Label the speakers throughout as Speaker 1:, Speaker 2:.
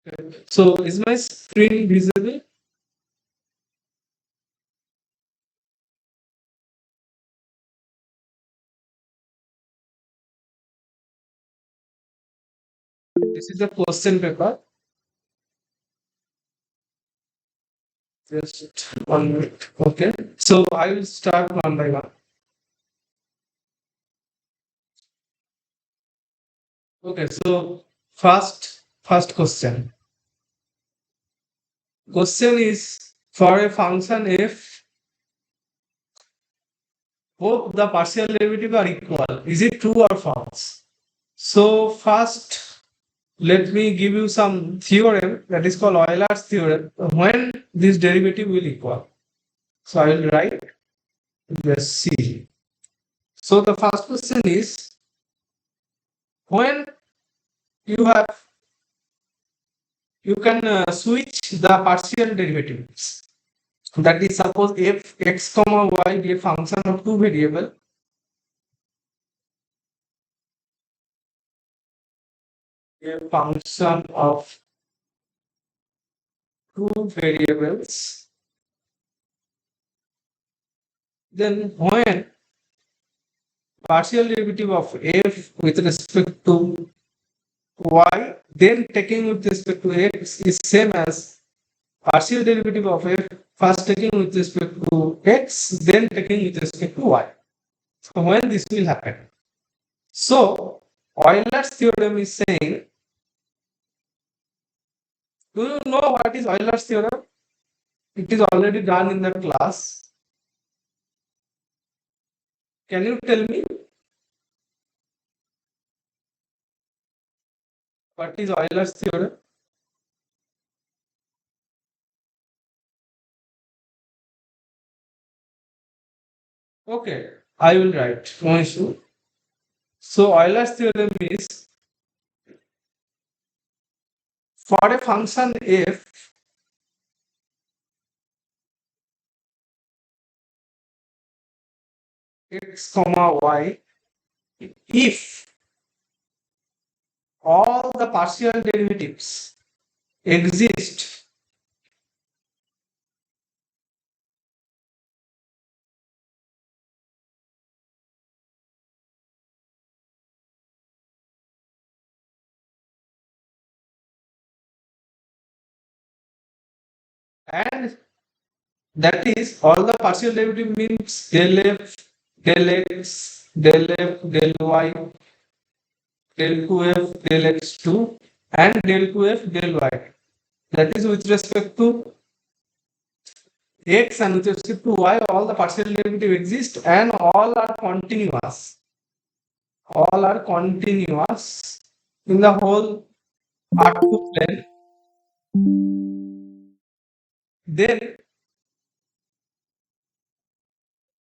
Speaker 1: Okay. So is my screen visible? This is a question paper. Just 1 minute. Okay. So I will start one by one. Okay. So first question. Question is for a function f, both the partial derivative are equal. Is it true or false? So first, let me give you some theorem that is called Euler's theorem. When this derivative will equal. So I will write. Let's see. So the first question is when you have you can switch the partial derivatives. That is, suppose f x comma y be a function of two variable, a function of two variables. Then when partial derivative of f with respect to y, then taking with respect to x is same as partial derivative of f first taking with respect to x, then taking with respect to y. So when this will happen? So Euler's theorem is saying, do you know what is Euler's theorem? It is already done in the class. Can you tell me what is Euler's theorem? Okay, I will write. No issue. So Euler's theorem is for a function f, x comma y, if all the partial derivatives exist and that is all the partial derivative means del f, del x, del f, del y, del 2f, del x2 and del 2f, del y. That is with respect to x and with respect to y, all the partial derivative exist and all are continuous. All are continuous in the whole R2 plane. Then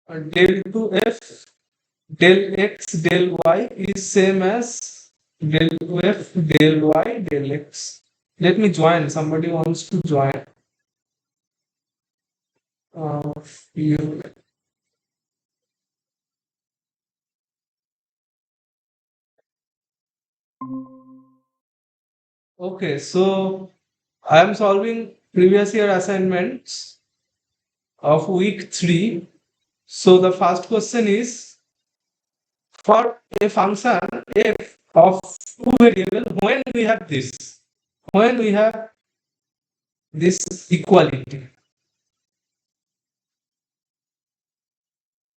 Speaker 1: del 2f, del x, del y is same as del 2f, del y, del x. Let me join. Somebody wants to join. You. Okay, so I am solving previous year assignments of week 3. So the first question is for a function f of two variable when we have this. When we have this equality.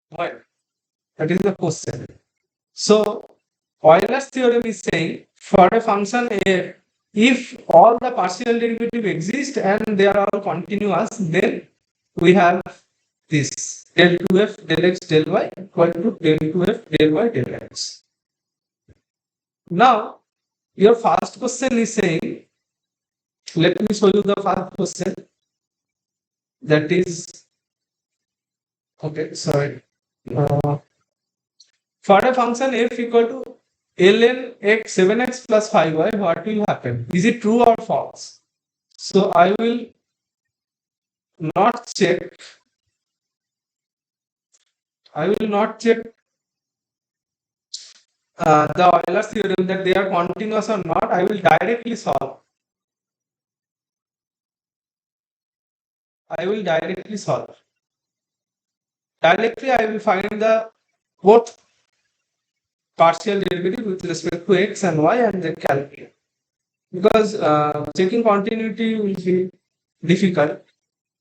Speaker 1: Why? That is the question. So Euler's theorem is saying for a function f, if all the partial derivative exist and they are all continuous, then we have this del 2f del x del y equal to del 2f del y del x. Now, your first question is saying, let me show you the first question. That is, okay, sorry. For a function f equal to ln x 7x plus 5y, what will happen? Is it true or false? So I will not check. I will not check the Euler's theorem that they are continuous or not. I will directly solve. I will directly solve. Directly, I will find the both partial derivative with respect to x and y and then calculate. Because checking continuity will be difficult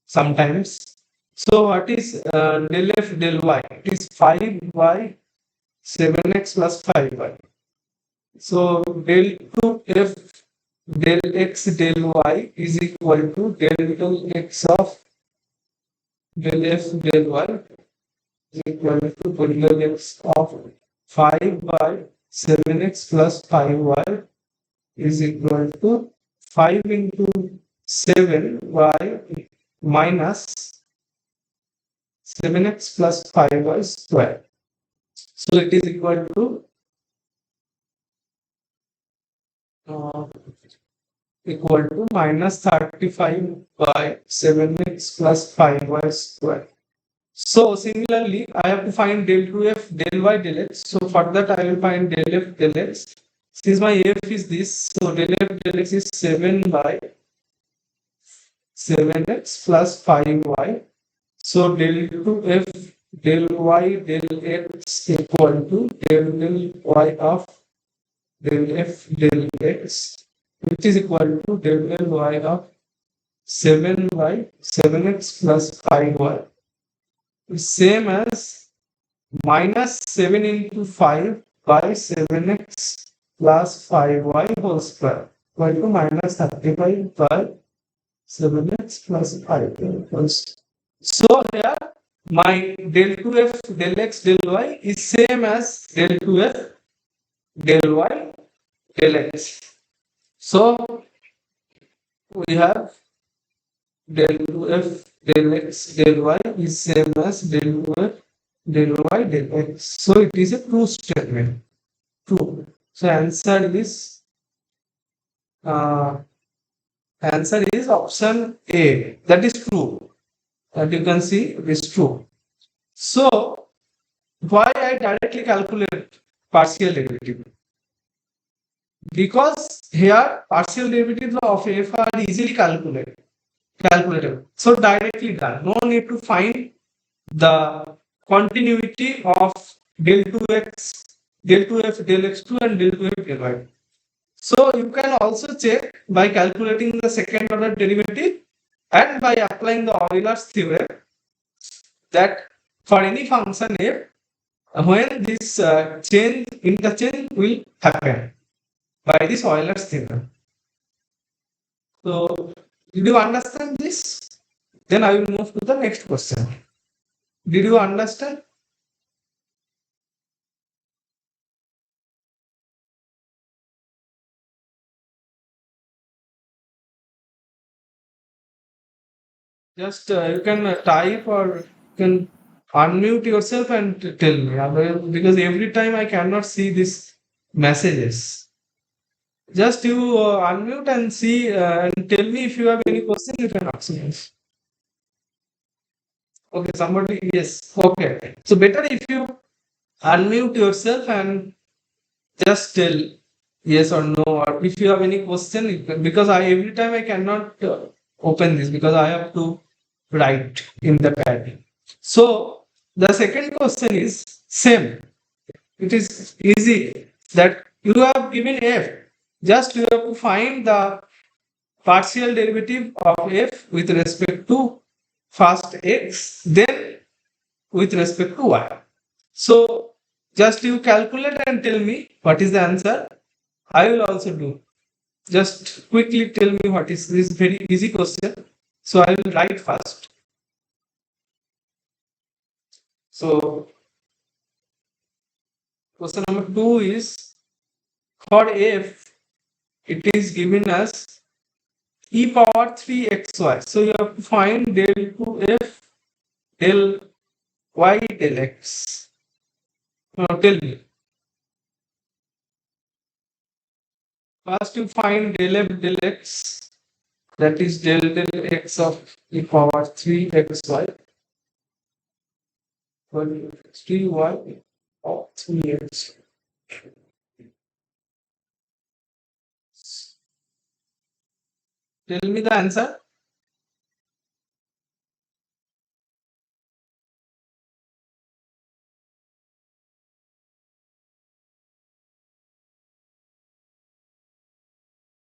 Speaker 1: sometimes. So what is del f del y? It is 5y 7x plus 5y. So del 2f del x del y is equal to del x of del f del y is equal to del x of 5 by 7x plus 5y is equal to 5 into 7y minus 7x plus 5y square. So it is equal to uh, minus 35 by 7x plus 5y square. So similarly, I have to find del 2f del y del x. So for that, I will find del f del x. Since my f is this, so del f del x is 7 by 7x plus 5y. So del 2f del y del x equal to del y of del f del x, which is equal to del y of 7 by 7x plus 5y is same as minus 7 into 5 by 7x plus 5y whole square equal to minus 35 by 7x plus 5y whole square. So here my del 2f del x del y is same as del 2f del y del x. So we have del 2f del x del y is same as del 2f del y del x. So it is a true statement. True. So uh, answer is option A. That is true. That you can see is true. So why I directly calculate partial derivative? Because here partial derivatives of f are easily calculatable. So directly done. No need to find the continuity of del 2x, del 2f, del x2 and del 2f del y. So you can also check by calculating the second order derivative and by applying the Euler's theorem that for any function f, when this interchange will happen by this Euler's theorem. So did you understand this? Then I will move to the next question. Did you understand? Just you can type or you can unmute yourself and tell me because every time I cannot see these messages. Just you unmute and see and tell me if you have any question. You can ask me. Okay, somebody yes. Okay, so better if you unmute yourself and just tell yes or no, or if you have any question, because I every time I cannot open this because I have to write in the pad. So the second question is same. It is easy that you have given f. Just you have to find the partial derivative of f with respect to first x, then with respect to y. So just you calculate and tell me what is the answer. I will also do. Just quickly tell me what is this very easy question. So I will write first. So question number 2 is for f, it is given as e power 3xy. So you have to find del 2f del y del x. Now tell me. First you find del f del x, that is del x of e power 3xy. 3y of 3x. Tell me the answer.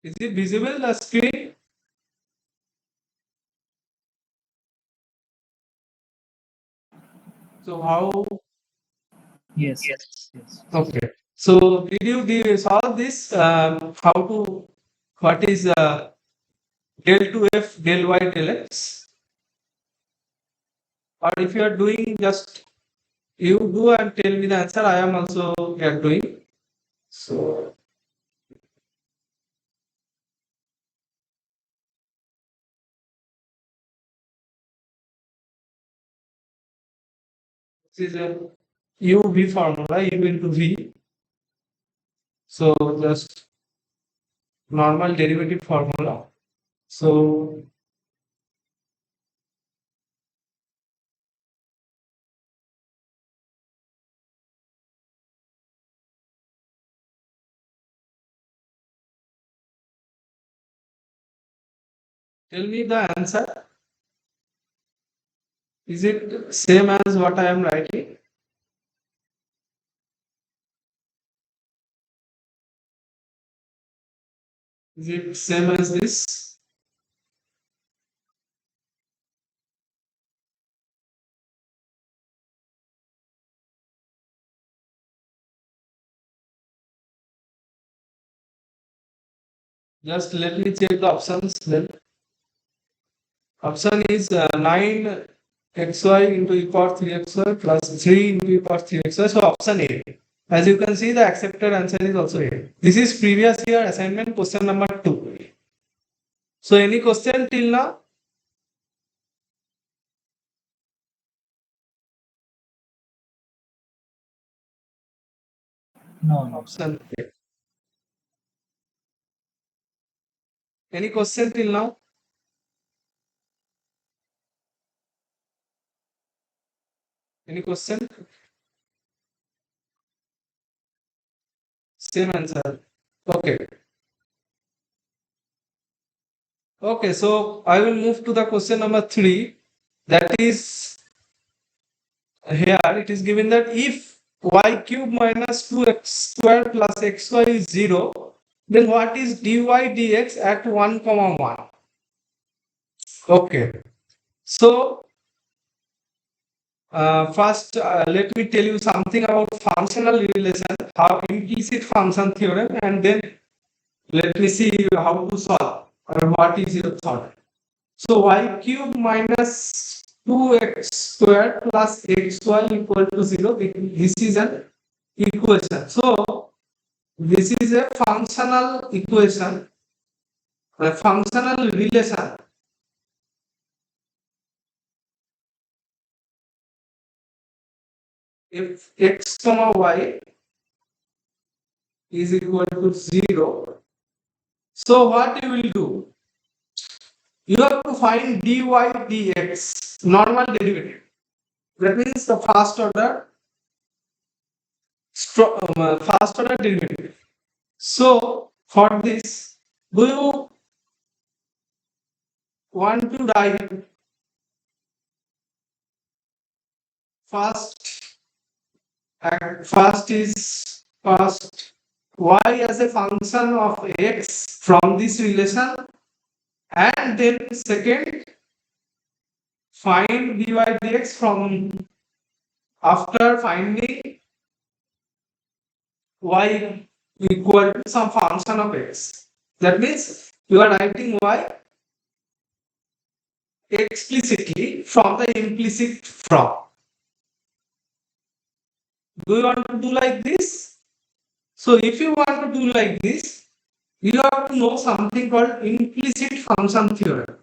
Speaker 1: Is it visible the screen? So how?
Speaker 2: Yes. Yes.
Speaker 1: Okay. So did you solve this? How to? What is del to f del y del x? Or if you are doing, just you do and tell me the answer. I am also doing. So this is a u v formula, u into v. So just normal derivative formula. So tell me the answer. Is it same as what I am writing? Is it same as this? Just let me check the options then. Option is 9 xy into e power 3xy plus 3 into e power 3xy. So option A. As you can see, the accepted answer is also A. This is previous year assignment question number 2. So any question till now?
Speaker 2: No, no.
Speaker 1: Option A. Any question till now? Any question? Same answer. Okay. Okay, so I will move to the question number 3. That is here it is given that if y cube minus 2x square plus xy is 0, then what is dy dx at 1 comma 1? Okay. So first let me tell you something about functional relation, how implicit function theorem, and then let me see how to solve or what is your thought. So y cube minus 2x square plus xy equal to 0. This is an equation. So this is a functional equation, a functional relation. If x comma y is equal to 0, so what you will do? You have to find dy dx, normal derivative. That means the first order first order derivative. So for this, do you want to write first? And first is first y as a function of x from this relation, and then second find dy dx from after finding y equal to some function of x. That means you are writing y explicitly from the implicit from. Do you want to do like this? So if you want to do like this, you have to know something called implicit function theorem.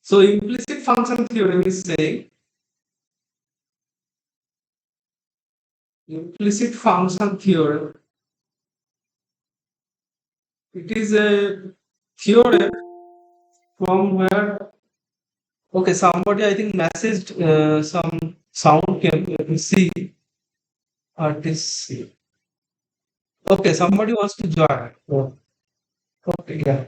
Speaker 1: So implicit function theorem is saying implicit function theorem. It is a theorem from where, okay, somebody I think messaged some sound came. Let me see. Artist. Okay, somebody wants to join. Oh, okay, yeah.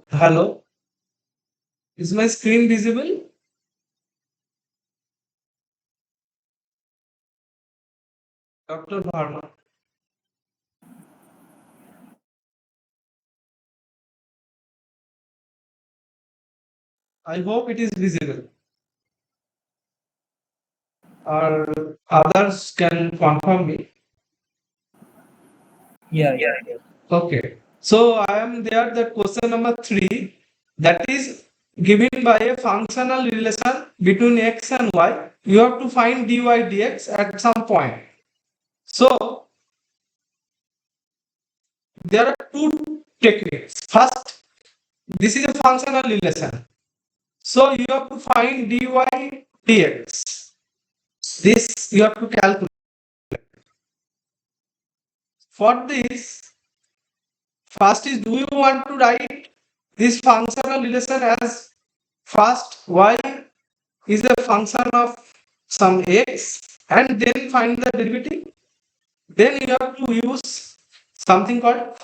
Speaker 1: Hello. Is my screen visible? Dr. Bharma. I hope it is visible. Or others can confirm me.
Speaker 2: Yeah, yeah, yeah.
Speaker 1: Okay. So I am there that question number 3, that is given by a functional relation between x and y. You have to find dy dx at some point. So there are two techniques. First, this is a functional relation. So you have to find dy dx. This you have to calculate. For this, first is, do you want to write this functional relation as first y is a function of some x and then find the derivative? Then you have to use something called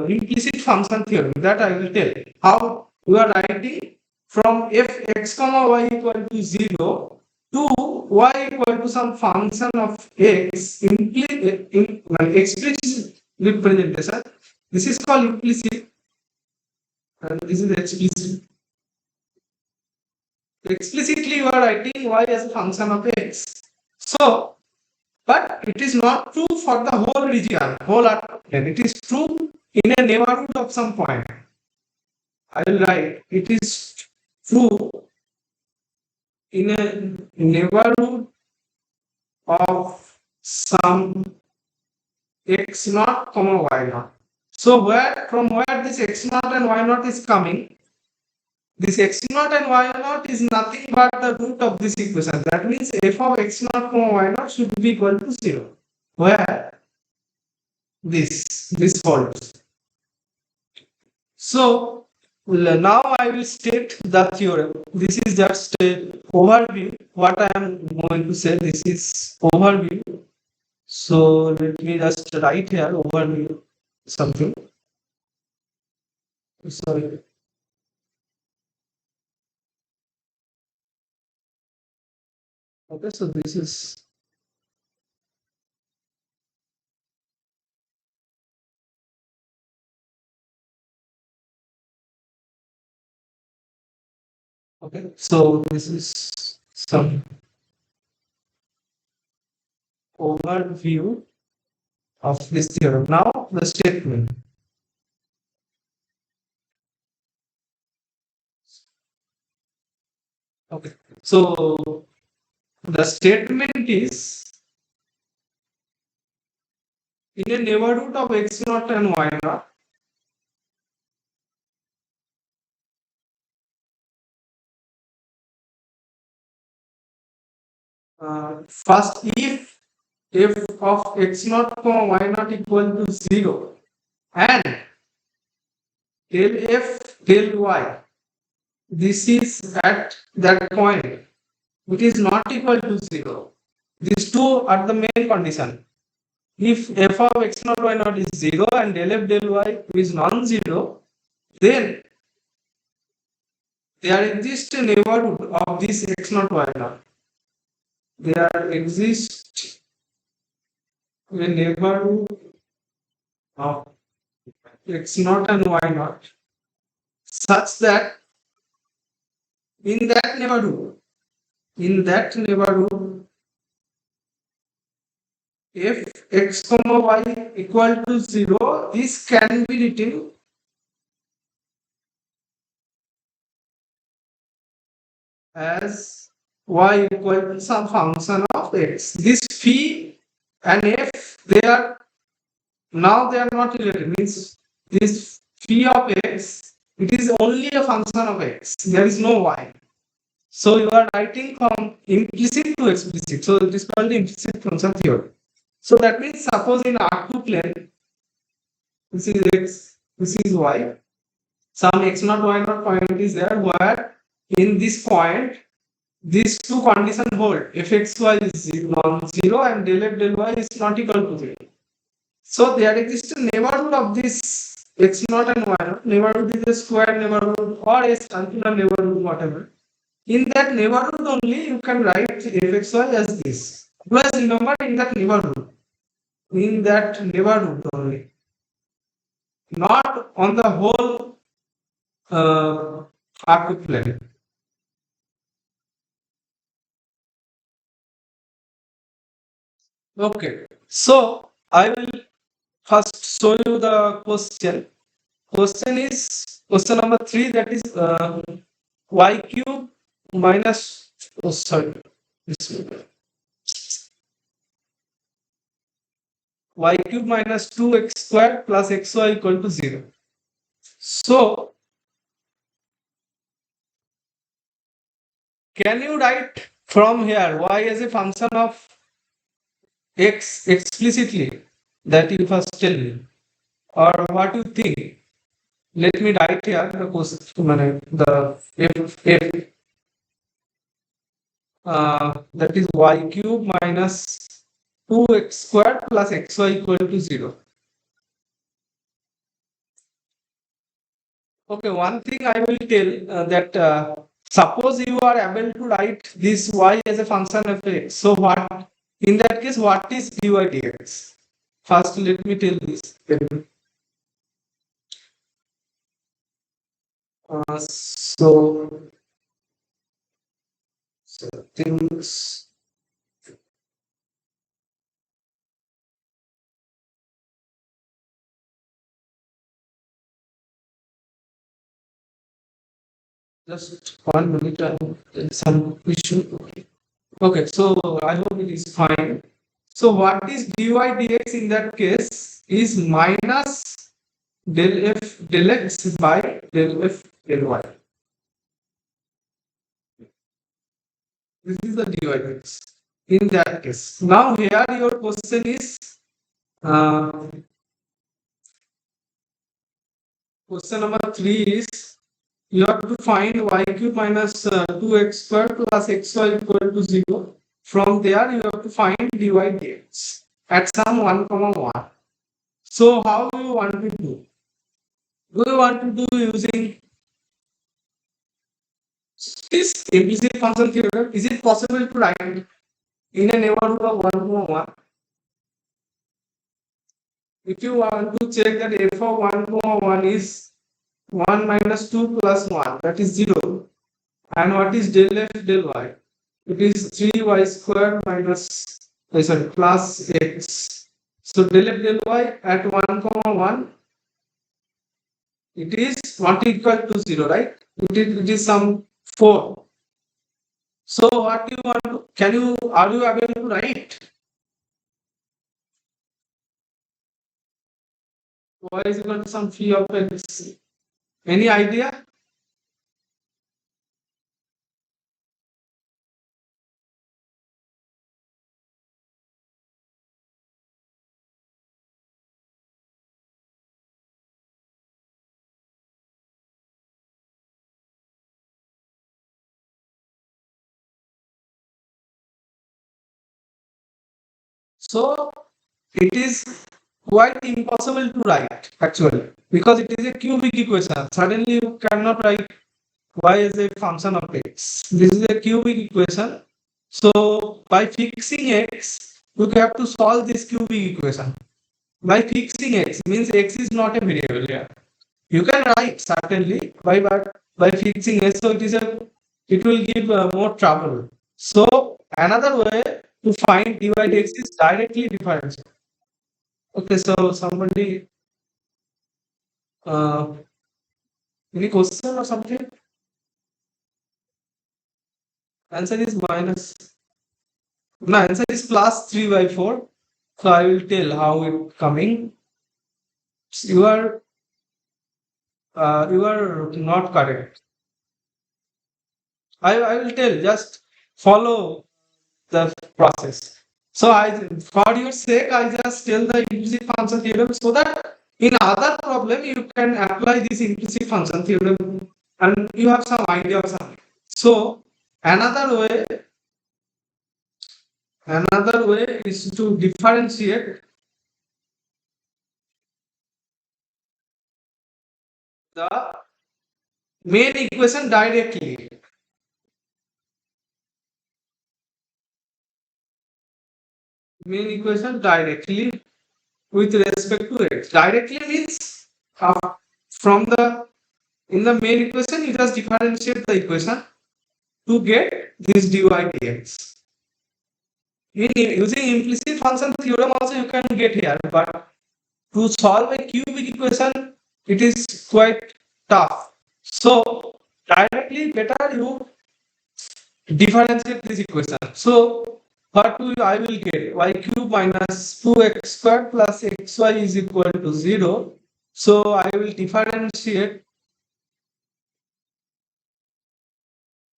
Speaker 1: implicit function theorem, that I will tell you. How you are writing from fx comma y equal to 0 to y equal to some function of x explicit representation. This is called implicit and this is explicit. Explicitly you are writing y as a function of x. So, but it is not true for the whole region, whole Arc plane. It is true in a neighborhood of some point. I will write it is true in a neighborhood of some x naught comma y naught. So where from where this x naught and y naught is coming, this x naught and y naught is nothing but the root of this equation. That means f of x naught comma y naught should be equal to 0. Where this holds. So now I will state the theorem. This is just a overview. What I am going to say, this is overview. So let me just write here overview something. Sorry. Okay, so this is okay. So this is some overview of this theorem. Now the statement. Okay. So the statement is, in a neighborhood of x naught and y naught, first if f of x naught comma y naught equal to 0 and del f del y, this is at that point, it is not equal to 0. These two are the main condition. If f of x naught y naught is 0 and del f del y is non-zero, then there exists a neighborhood of this x naught y naught. There exists a neighborhood of x naught and y naught such that in that neighborhood, if x comma y equal to 0, this can be written as y equal to some function of x. This phi and f, they are now they are not related. Means this phi of x, it is only a function of x. There is no y. So you are writing from implicit to explicit. So it is called the implicit function theory. So that means suppose in R2 plane, this is x, this is y. Some x naught y naught point is there where in this point these two conditions hold. If xy is non-zero and del f del y is not equal to 0. So there exists a neighborhood of this x naught and y naught. Neighborhood is a square neighborhood or a circular neighborhood, whatever. In that neighborhood only you can write fxy as this. Always remember, in that neighborhood only, not on the whole arc plane. Okay, so I will first show you the question. Question is question number 3, that is y cube minus, oh sorry, this y cube minus 2x squared plus xy equal to 0. So can you write from here y as a function of x explicitly? That you first tell me, or what you think? Let me write here the question, the f that is y cube minus 2x squared plus xy equal to 0. Okay, one thing I will tell, that suppose you are able to write this y as a function of x. So what, in that case, what is dy dx? First, let me tell this. So things. Just 1 minute, there's some issue. Okay, so I hope it is fine. So what is dy dx in that case is minus del f del x by del f del y. This is the dy dx in that case. Now here your question is, uh, question number 3 is, you have to find y cube minus 2x squared plus xy equal to 0. From there you have to find dy dx at some 1 comma 1. So how do you want to do? Do you want to do using this implicit function theorem? Is it possible to write in a neighborhood of 1 comma 1? If you want to check that f of 1 comma 1 is 1 minus 2 plus 1, that is 0. And what is del f del y? It is 3y squared minus, sorry, plus x. So del f del y at 1 comma 1, it is not equal to 0, right? It is some 4. So what you want to, are you able to write? Y is equal to some phi of x. Any idea? So it is quite impossible to write actually, because it is a cubic equation. Suddenly you cannot write y as a function of x. This is a cubic equation. So by fixing x, you have to solve this cubic equation. By fixing x means x is not a variable here. You can write certainly by fixing x, so it will give more trouble. So another way to find dy dx is directly differential. Okay, so somebody, uh, any question or something? Answer is minus. No, answer is plus 3 by 4. So I will tell how it coming. You are not correct. I will tell. Just follow the process. So for your sake, I just tell the implicit function theorem so that in other problem you can apply this implicit function theorem and you have some idea of something. So another way is to differentiate the main equation directly. Main equation directly with respect to x. Directly means from the in the main equation you just differentiate the equation to get this dy dx. Using implicit function theorem also you can get here, but to solve a cubic equation, it is quite tough. So directly better you differentiate this equation. So what I will get? Y cube minus 2x squared plus xy is equal to 0. So I will differentiate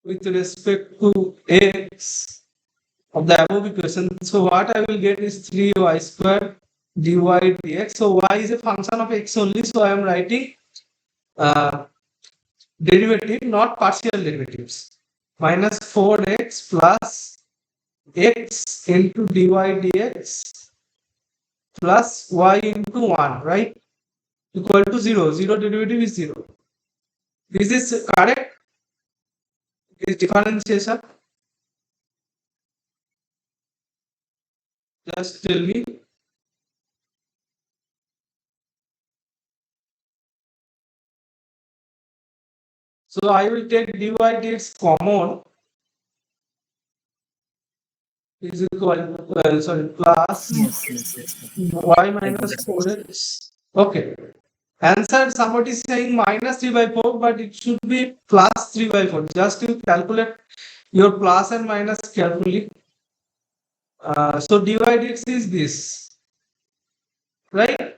Speaker 1: with respect to x of the above equation. So what I will get is 3y squared dy dx. So y is a function of x only. So I am writing derivative, not partial derivatives. Minus 4x plus x into dy dx plus y into 1, right? Equal to 0. 0 derivative is 0. Is this correct? Is differentiation? Just tell me. So I will take dy dx common is equal plus y minus 4x. Okay. Answer, somebody is saying minus 3 by 4, but it should be plus 3 by 4. Just you calculate your plus and minus carefully. So dy dx is this, right?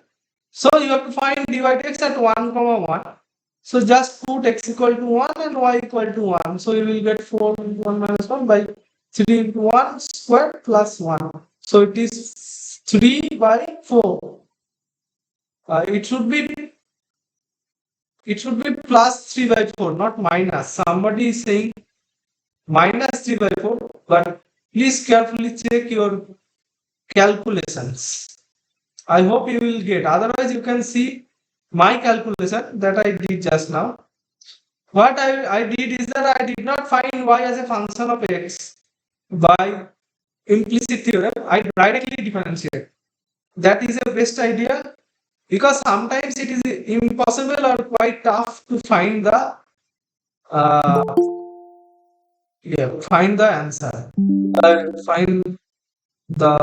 Speaker 1: So you have to find dy dx at 1 comma 1. So just put x equal to 1 and y equal to 1. So you will get 4 into 1 minus 1 by 3 into 1 squared plus 1. So it is 3 by 4. It should be plus 3 by 4, not minus. Somebody is saying minus 3 by 4, but please carefully check your calculations. I hope you will get. Otherwise, you can see my calculation that I did just now. What I did is that I did not find y as a function of x by implicit theorem. I directly differentiate. That is the best idea, because sometimes it is impossible or quite tough to find the find the answer, find the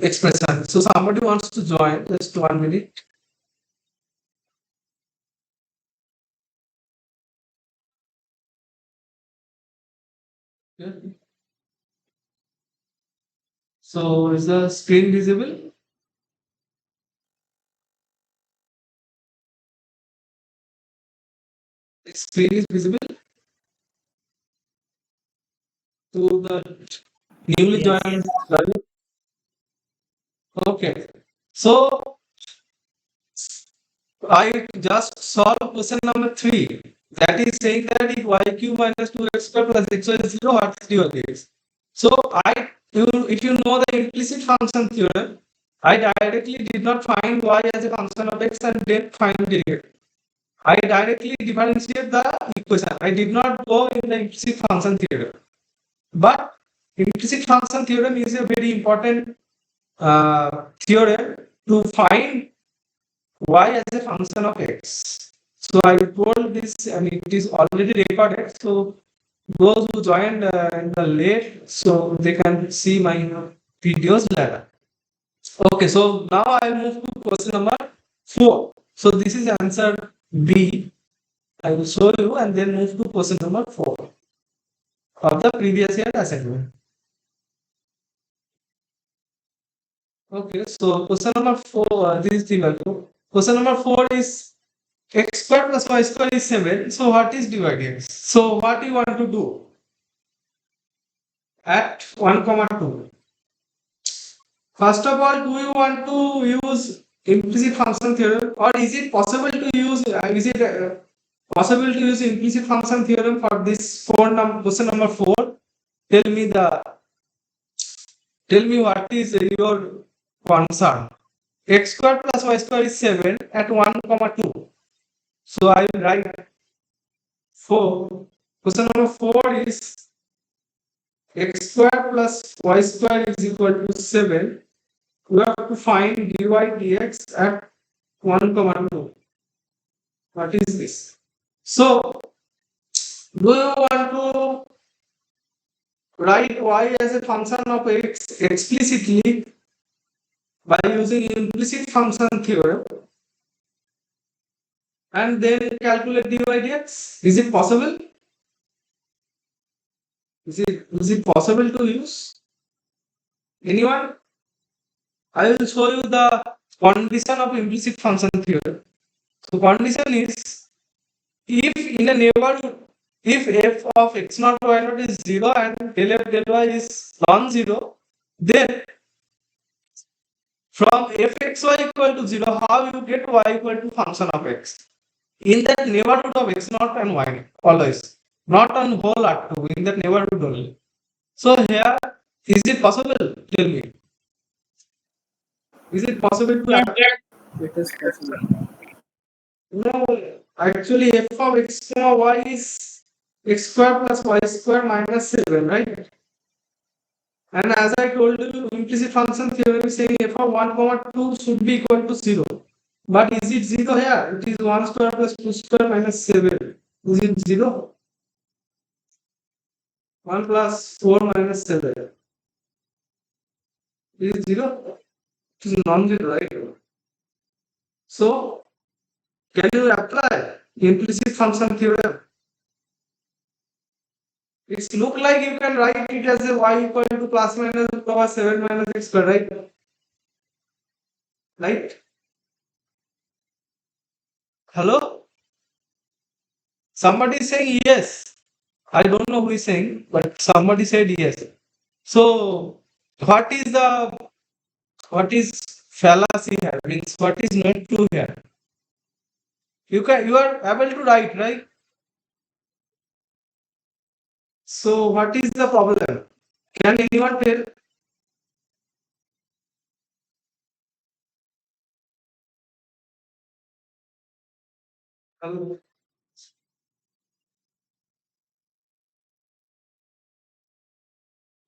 Speaker 1: expression. So somebody wants to join, just 1 minute. So is the screen visible? The screen is visible to the newly joined learner? Okay. So I just solved question number 3. That is saying that if y cube minus 2x squared plus xy is 0, what is dy dx? So if you know the implicit function theorem, I directly did not find y as a function of x and then find derivative. I directly differentiate the equation. I did not go in the implicit function theorem. But implicit function theorem is a very important theorem to find y as a function of x. So I told this and it is already recorded. So those who joined in the late, so they can see my videos later. Okay, so now I'll move to question number 4. So this is answer B. I will show you and then move to question number 4 of the previous year assignment. Okay, so question number 4, this is the value. Question number 4 is x squared plus y squared is 7. So what is dy dx? So what you want to do at 1 comma 2? First of all, do you want to use implicit function theorem, or is it possible to use possible to use implicit function theorem for this question number 4? Tell me what is your concern. X squared plus y squared is 7 at 1 comma 2. So I will write 4. Question number 4 is x squared plus y squared is equal to 7. We have to find dy dx at 1 comma 2. What is this? So do you want to write y as a function of x explicitly by using implicit function theorem and then calculate dy dx? Is it possible? Is it possible to use? Anyone? I will show you the condition of implicit function theorem. So condition is if in a neighborhood, if f of x naught y naught is 0 and del f del y is non-zero, then from fxy equal to 0, how you get y equal to function of x? In that neighborhood of x naught and y naught, always. Not on whole R2, in that neighborhood only. So here, is it possible? Tell me. Is it possible to?
Speaker 2: Yes, it is possible.
Speaker 1: No, actually f of x comma y is x square plus y square minus 7, right? And as I told you, implicit function theorem is saying f of 1 comma 2 should be equal to 0. But is it 0 here? It is 1 square plus 2 square minus 7. Is it 0? 1 plus 4 minus 7. Is it 0? It is non-zero, right? So, can you apply implicit function theorem? It's look like you can write it as a y equal to plus minus comma 7 minus x square, right? Right? Hello? Somebody is saying yes. I don't know who is saying, but somebody said yes. So, what is fallacy here? Means what is not true here? You are able to write, right? So, what is the problem? Can anyone tell? Hello?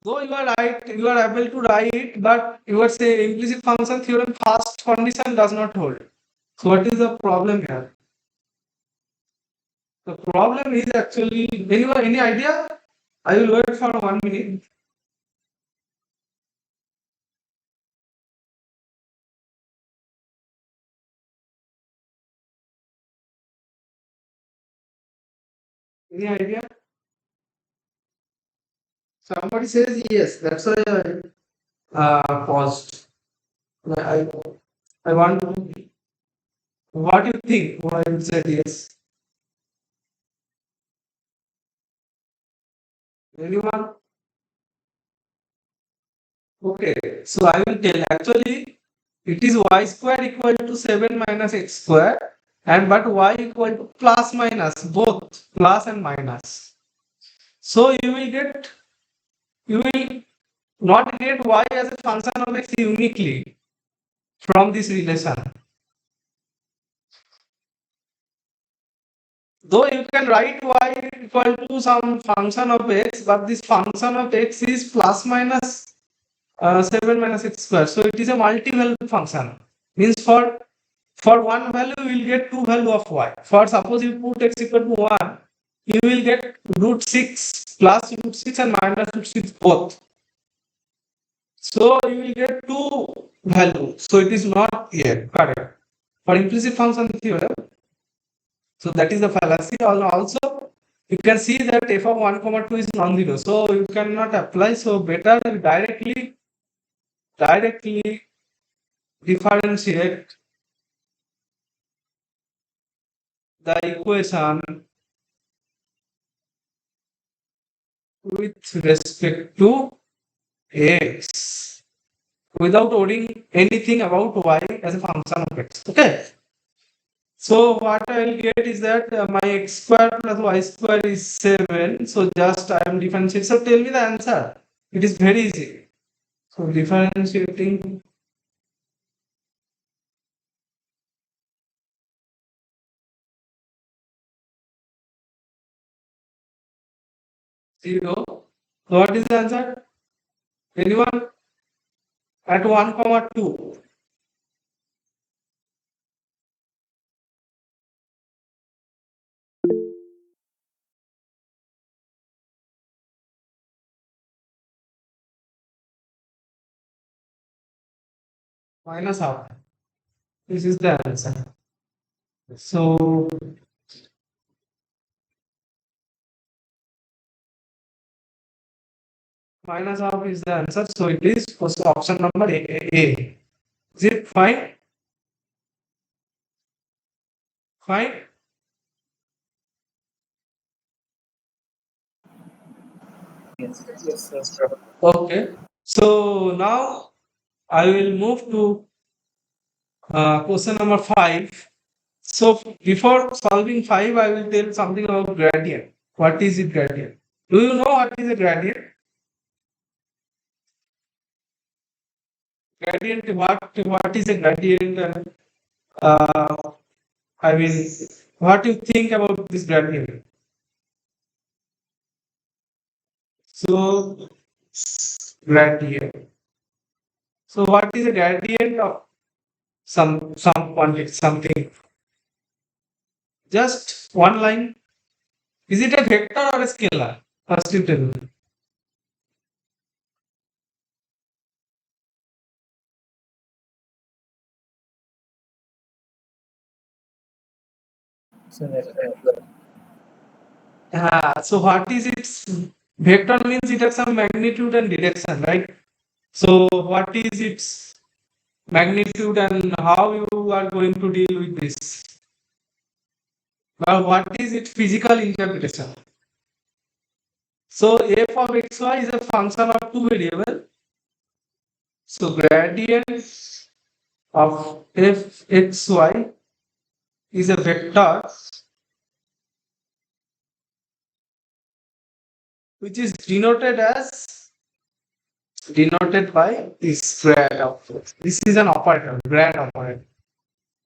Speaker 1: Though you are right, you are able to write, but you are saying implicit function theorem first condition does not hold. So what is the problem here? The problem is actually anyone any idea? I will wait for 1 minute. Any idea? Somebody says yes. That's why I paused. I I want to. What do you think? Why you said yes? Anyone? Okay. So I will tell. Actually, it is y square equal to 7 minus x square, and but y equal to plus minus both plus and minus. So you will not get y as a function of x uniquely from this relation. Though you can write y equal to some function of x, but this function of x is plus minus 7 minus x square. So it is a multi-valued function. Means for one value you will get two value of y. For suppose you put x equal to 1, you will get root 6 plus root 6 and minus root 6 both. So you will get two values. So it is not here correct. For implicit function theorem, so that is the fallacy. Also, you can see that f of 1 comma 2 is non-zero. So you cannot apply. So better directly differentiate the equation with respect to x without worrying anything about y as a function of x. Okay. So what I will get is that my x square plus y square is 7. So just I am differentiating. So tell me the answer. It is very easy. So differentiating 0. So what is the answer? Anyone? At 1 comma 2. minus half. This is the answer. So minus half is the answer. So it is first option number A. Is it fine? Fine.
Speaker 2: Yes. Yes, sir.
Speaker 1: Okay. So now I will move to question number 5. So before solving 5, I will tell something about gradient. What is it gradient? Do you know what is a gradient? Gradient, what is a gradient? And, uh, I mean, what you think about this gradient? So gradient. So what is a gradient of some quantity, something? Just one line. Is it a vector or a scalar? First you tell me.
Speaker 2: So vector.
Speaker 1: So what is its vector means it has some magnitude and direction, right? So what is its magnitude and how you are going to deal with this? Well, what is its physical interpretation? So f of xy is a function of two variables. So gradient of f xy is a vector which is denoted by this grad of this is an operator, grad operator.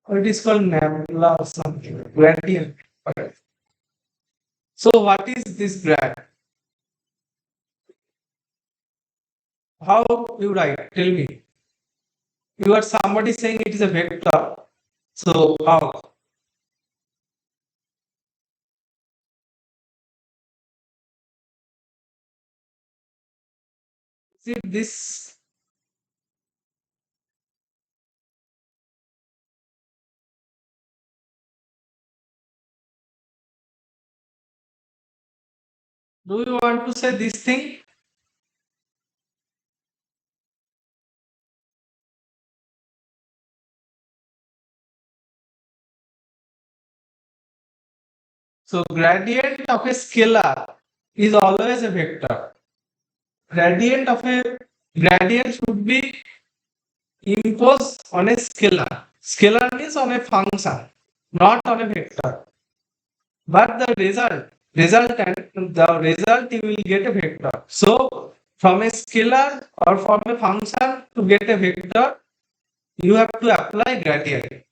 Speaker 1: Or it is called nabla or something, gradient operator. So what is this grad? How you write? Tell me. You are somebody saying it is a vector. So how? Is it this? Do you want to say this thing? So gradient of a scalar is always a vector. Gradient of a gradient should be imposed on a scalar. Scalar means on a function, not on a vector. But the result you will get a vector. So from a scalar or from a function to get a vector, you have to apply gradient.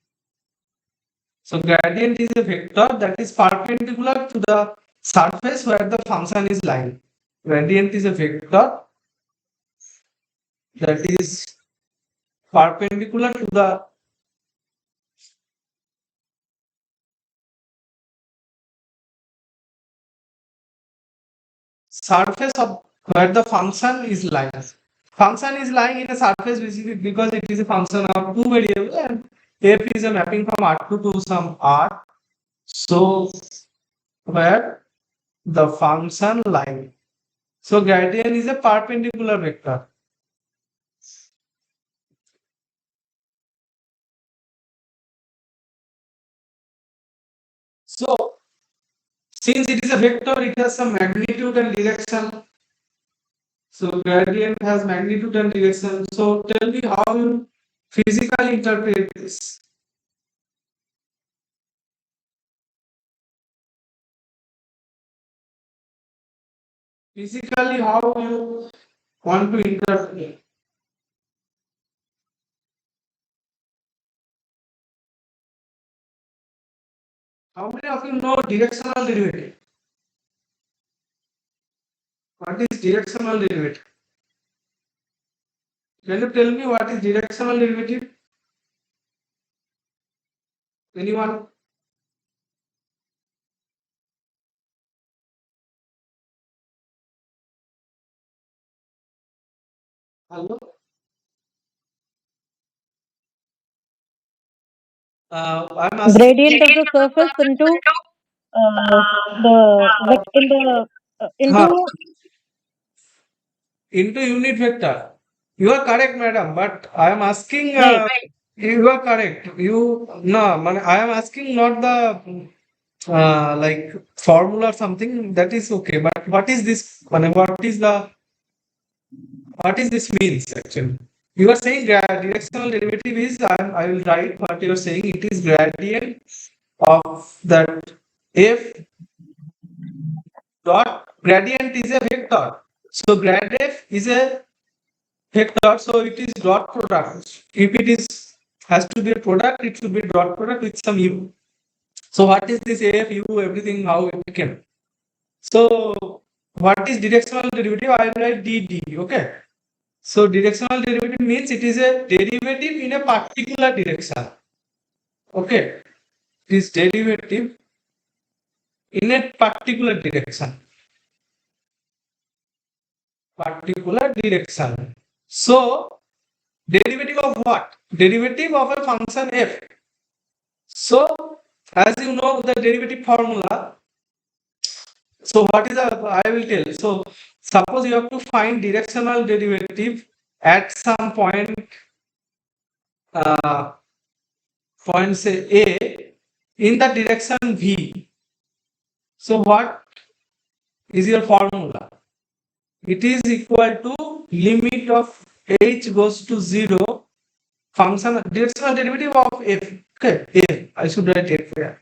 Speaker 1: So gradient is a vector that is perpendicular to the surface where the function is lying. Gradient is a vector that is perpendicular to the surface of where the function is lying. Function is lying in a surface basically because it is a function of two variables and f is a mapping from R2 to some R. So where the function line. So gradient is a perpendicular vector. So since it is a vector, it has some magnitude and direction. So gradient has magnitude and direction. So tell me how you physically interpret this. Physically, how you want to interpret. How many of you know directional derivative? What is directional derivative? Can you tell me what is directional derivative? Anyone? Hello? I'm asking
Speaker 3: Gradient of the surface into the in the
Speaker 1: huh,
Speaker 3: into
Speaker 1: into unit vector. You are correct, madam, but I am asking.
Speaker 3: right.
Speaker 1: You are correct. You no, I am asking not the like formula or something. That is okay. But what is this? What is this means actually? You are saying directional derivative is. I will write what you are saying. It is gradient of that f dot gradient is a vector. So grad f is a vector, so it is dot product. If it is has to be a product, it should be dot product with some u. So what is this AF u everything how it came? So what is directional derivative? I will write dd. Okay. So directional derivative means it is a derivative in a particular direction. Okay. It is derivative in a particular direction. Particular direction. So derivative of what? Derivative of a function f. So, as you know, the derivative formula. So, what is the? I will tell. So, suppose you have to find directional derivative at some point, uh, point say A in the direction V. So, what is your formula? It is equal to limit of h goes to 0 function directional derivative of f. Okay, f. I should write f here.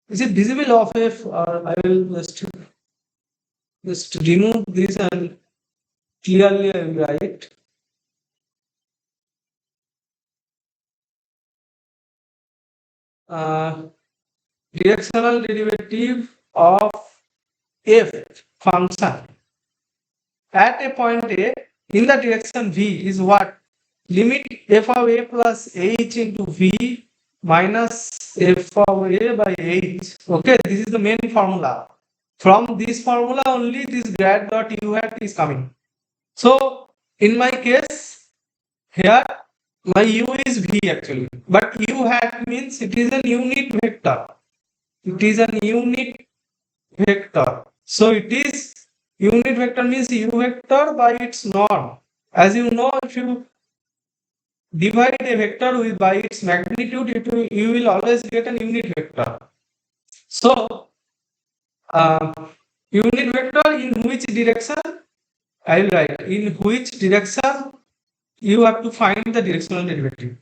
Speaker 1: Is it visible of f or I will just remove this and clearly I will write directional derivative of f function at a point A in the direction V is what? Limit f of a plus h into V minus f of a by h. Okay, this is the main formula. From this formula only this grad dot u hat is coming. So in my case here my u is v actually, but u hat means it is a unit vector. It is a unit vector. So it is unit vector means u vector by its norm. As you know, if you divide a vector with by its magnitude, you will always get an unit vector. So unit vector in which direction? I will write in which direction you have to find the directional derivative.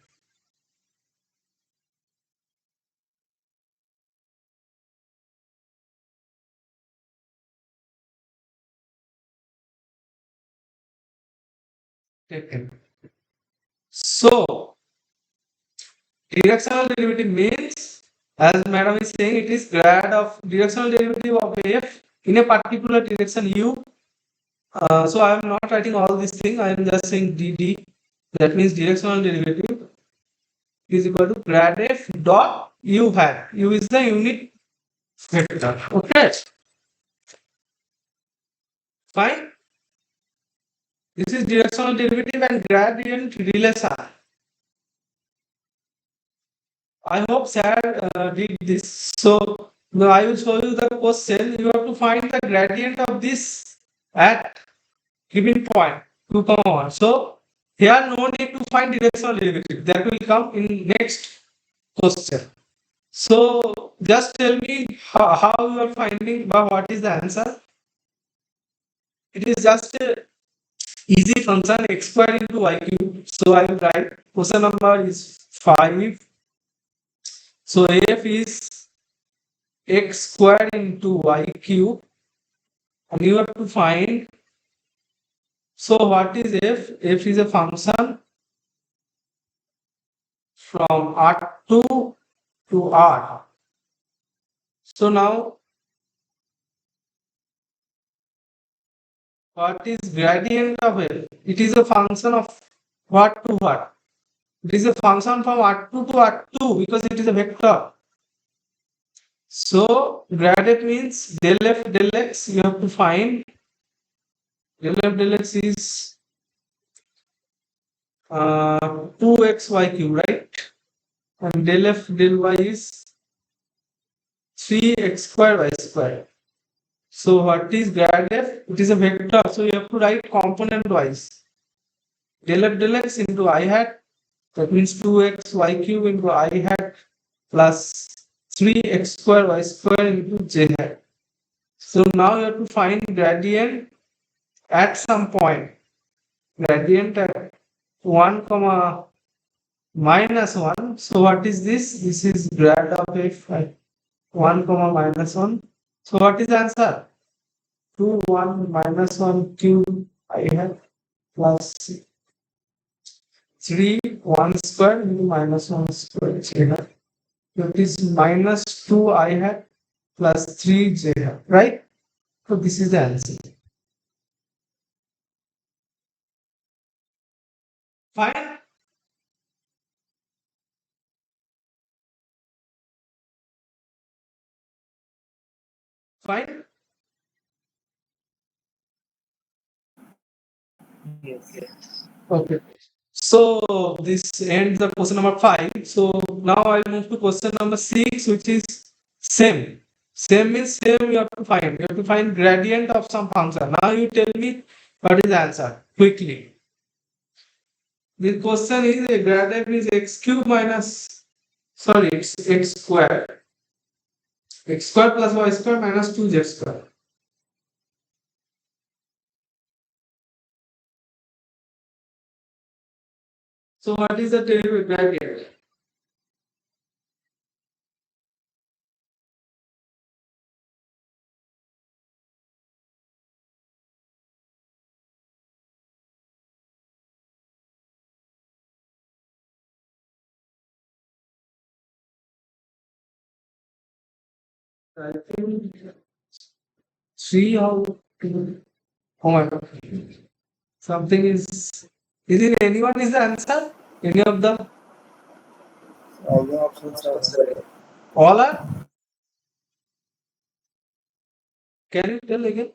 Speaker 1: Taken. So directional derivative means, as madam is saying, it is grad of directional derivative of f in a particular direction u. So I am not writing all these things. I am just saying dd. That means directional derivative is equal to grad f dot u hat. U is the unit vector. Okay. Fine. This is directional derivative and gradient relation. I hope sir did this. So now I will show you the question. You have to find the gradient of this at given point 2, 1. So here no need to find directional derivative. That will come in next question. So just tell me how you are finding, but what is the answer? It is just a easy function x square into y cube. So I will write question number is 5. So f is x square into y cube, and you have to find. So what is f? F is a function from R2 to R. So now what is gradient of f? It is a function of what to what? It is a function from R2 to R2 because it is a vector. So gradient means del f del x. You have to find del f del x is 2xy cube, right? and del f del y is 3x square y square. So what is grad f? It is a vector, so you have to write component wise. Del f del x into I hat, that means 2x y cube into I hat plus 3x square y square into j hat. So now you have to find gradient at some point. Gradient at 1 comma minus 1. So what is this? This is grad of f at 1 comma minus 1. So what is the answer? 2 1 minus 1 cube I have plus 3 1 square into minus 1 square j hat. So it is minus 2 I hat plus 3 j hat, right? So this is the answer. Fine. Fine.
Speaker 2: Yes.
Speaker 1: Okay. So this ends the question number 5. So now I'll move to question number 6, which is same. Same means same you have to find. You have to find gradient of some function. Now you tell me what is the answer quickly. The question is a gradient is x cube minus, sorry, it's x square. X square plus y square minus 2z square. So what is the derivative gradient? I think 3 or 2. Oh my god. Something is it anyone is the answer? Any of the
Speaker 2: All the options are correct.
Speaker 1: all are? Can you tell again?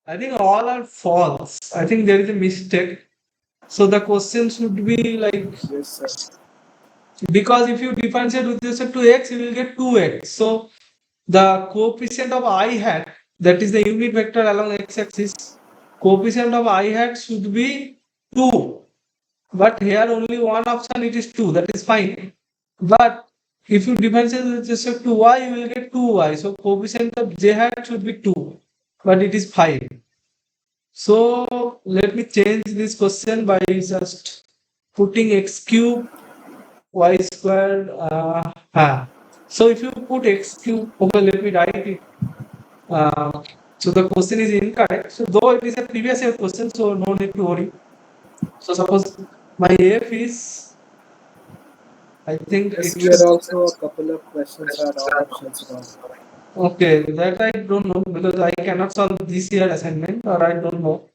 Speaker 1: I think all are false. I think there is a mistake. So the question should be like,
Speaker 2: Yes, sir.
Speaker 1: because if you differentiate with respect to x, you will get 2x. So the coefficient of I hat, that is the unit vector along x-axis, coefficient of I hat should be 2. But here only one option, it is 2. That is fine. But if you differentiate with respect to y, you will get 2y. So coefficient of j hat should be 2. But it is 5. So let me change this question by just putting x cube y squared. So if you put x cube, okay, let me write it. So the question is incorrect. So though it is a previous year question, so no need to worry. So suppose my f is, I think
Speaker 2: Yes,
Speaker 1: it
Speaker 2: here also a couple of questions are all options wrong.
Speaker 1: okay, that I don't know because I cannot solve this year assignment or I don't know.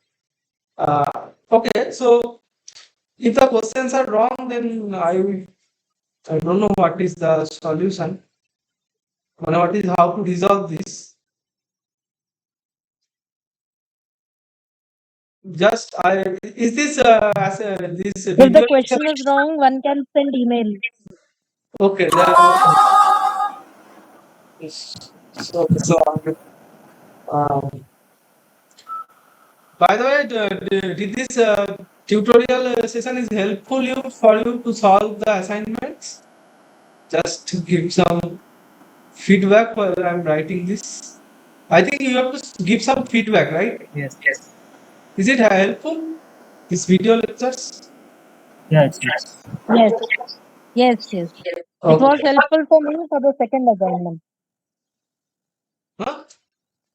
Speaker 1: Okay, so if the questions are wrong, then I don't know what is the solution. What is how to resolve this? Just I is this as a this
Speaker 3: If
Speaker 1: video
Speaker 3: the question is wrong, one can send email.
Speaker 1: okay then so um, by the way, did this tutorial session is helpful for you to solve the assignments? Just to give some feedback while I'm writing this. I think you have to give some feedback, right?
Speaker 2: Yes.
Speaker 1: Is it helpful? These video lectures?
Speaker 2: Yes.
Speaker 3: Yes, yes. It was
Speaker 1: Okay.
Speaker 3: helpful for me for the second assignment.
Speaker 1: Huh?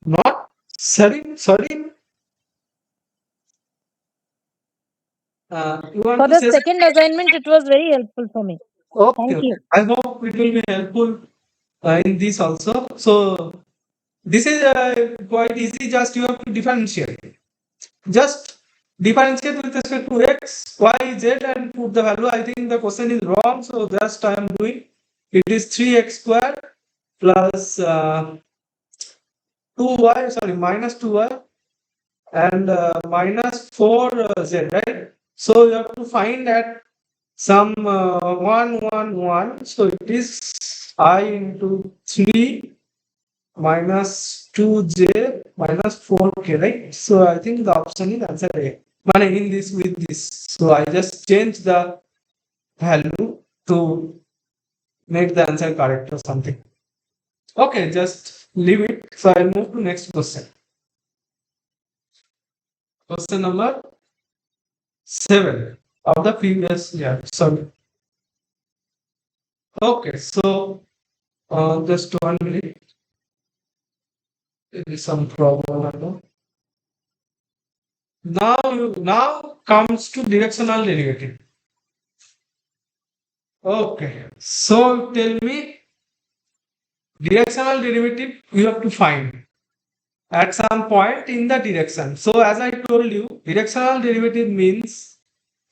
Speaker 1: Not? Sorry. You want
Speaker 3: For
Speaker 1: to
Speaker 3: the
Speaker 1: say?
Speaker 3: second assignment, it was very helpful for me.
Speaker 1: Okay.
Speaker 3: Thank you.
Speaker 1: I hope it will be helpful in this also. So this is quite easy. Just you have to differentiate. Just differentiate with respect to x, y, z, and put the value. I think the question is wrong, so just I am doing. It is 3x square plus 2y, sorry, minus 2y and minus 4z, right? So you have to find at some 1, 1, 1. So it is I into 3 minus 2j minus 4k, right? So I think the option is answer A. But in this with this, so I just change the value to make the answer correct or something. Okay, just leave it. So I'll move to next question. Question number 7 of the previous year. Sorry. Okay, so just 1 minute. There is some problem. I know. Now comes to directional derivative. Okay, so tell me directional derivative you have to find at some point in the direction. So as I told you, directional derivative means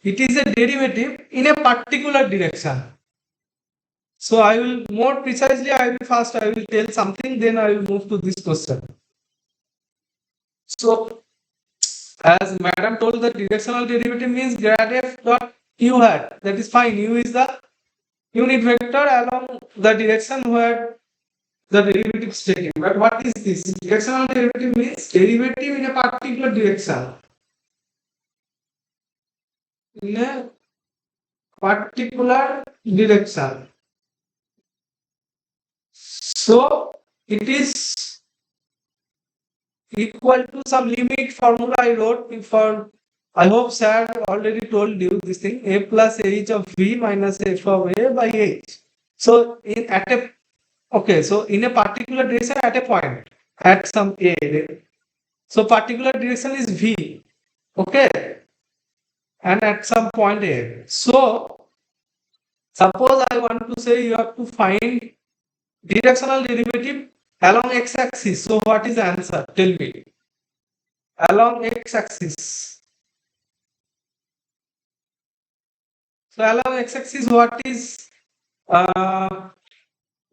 Speaker 1: it is a derivative in a particular direction. So I will more precisely, I will tell something, then I will move to this question. So as madam told, the directional derivative means grad f dot u hat. That is fine. U is the unit vector along the direction where the derivative is taken. But what is this? Directional derivative means derivative in a particular direction. In a particular direction. So it is equal to some limit formula I wrote before. I hope sir already told you this thing. A plus h of v minus f of a by h. So in a particular direction at a point at some a. So particular direction is v. Okay. And at some point a. So suppose I want to say you have to find directional derivative along x-axis. So what is the answer? Tell me. Along x-axis. So along x-axis, what is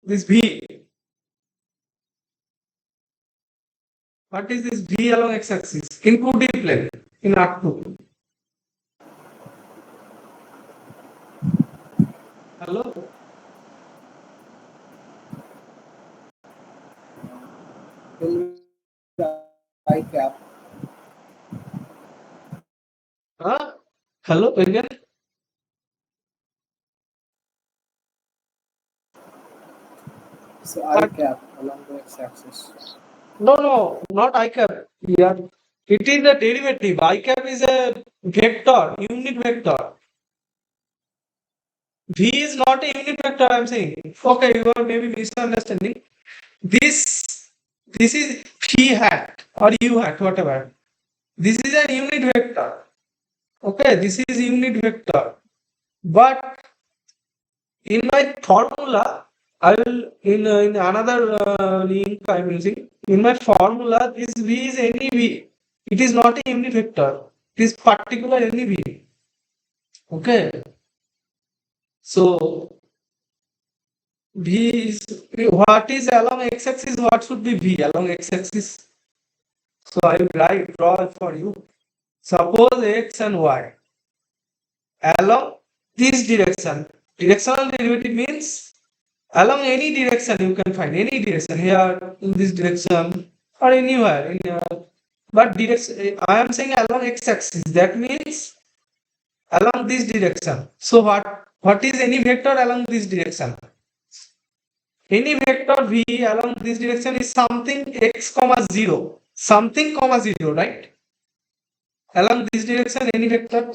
Speaker 1: this v? What is this v along x-axis? In 2D plane, in R2. Hello?
Speaker 2: I cap.
Speaker 1: Hello again?
Speaker 2: So I cap along the x-axis.
Speaker 1: No, not I cap. Yeah. It is a derivative. I cap is a vector, unit vector. V is not a unit vector, I'm saying. Okay, you are maybe misunderstanding. This is v hat or u hat, whatever. This is a unit vector. Okay, this is unit vector. But in my formula, I will in another link I'm using. In my formula, this v is any v. It is not a unit vector. It is particular any v. Okay. So v is what is along x-axis? What should be v along x-axis? So I will draw for you. Suppose x and y along this direction. Directional derivative means along any direction you can find any direction here in this direction or anywhere. But direction I am saying along x-axis. That means along this direction. So what is any vector along this direction? Any vector v along this direction is something x comma 0. Something comma 0, right? Along this direction, any vector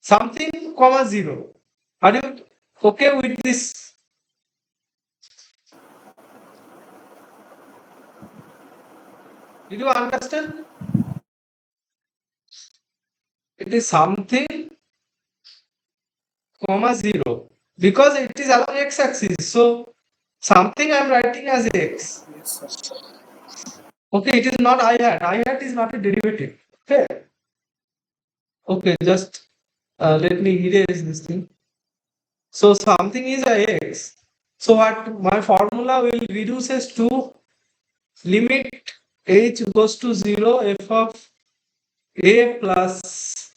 Speaker 1: something comma 0. Are you okay with this? Did you understand? It is something comma 0 because it is along x-axis. So something I am writing as x.
Speaker 2: Yes, sir.
Speaker 1: Okay, it is not I hat. I hat is not a derivative. Okay. Okay, just let me erase this thing. So something is a x. So what my formula will reduces to limit h goes to 0 f of a plus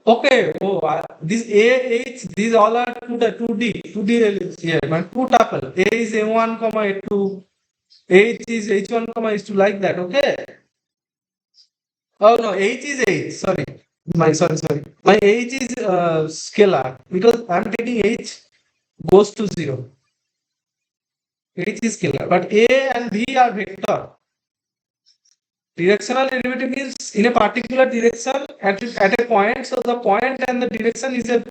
Speaker 1: Okay. Oh, this A, H, these all are 2D is here. But two tuple. A is A1, comma A2. H is H1, comma H2, like that. Okay. Oh no, H is H. Sorry. Sorry. My H is scalar because I'm taking H goes to 0. H is scalar. But A and B are vector. Directional derivative means in a particular direction at a point. So the point and the direction is a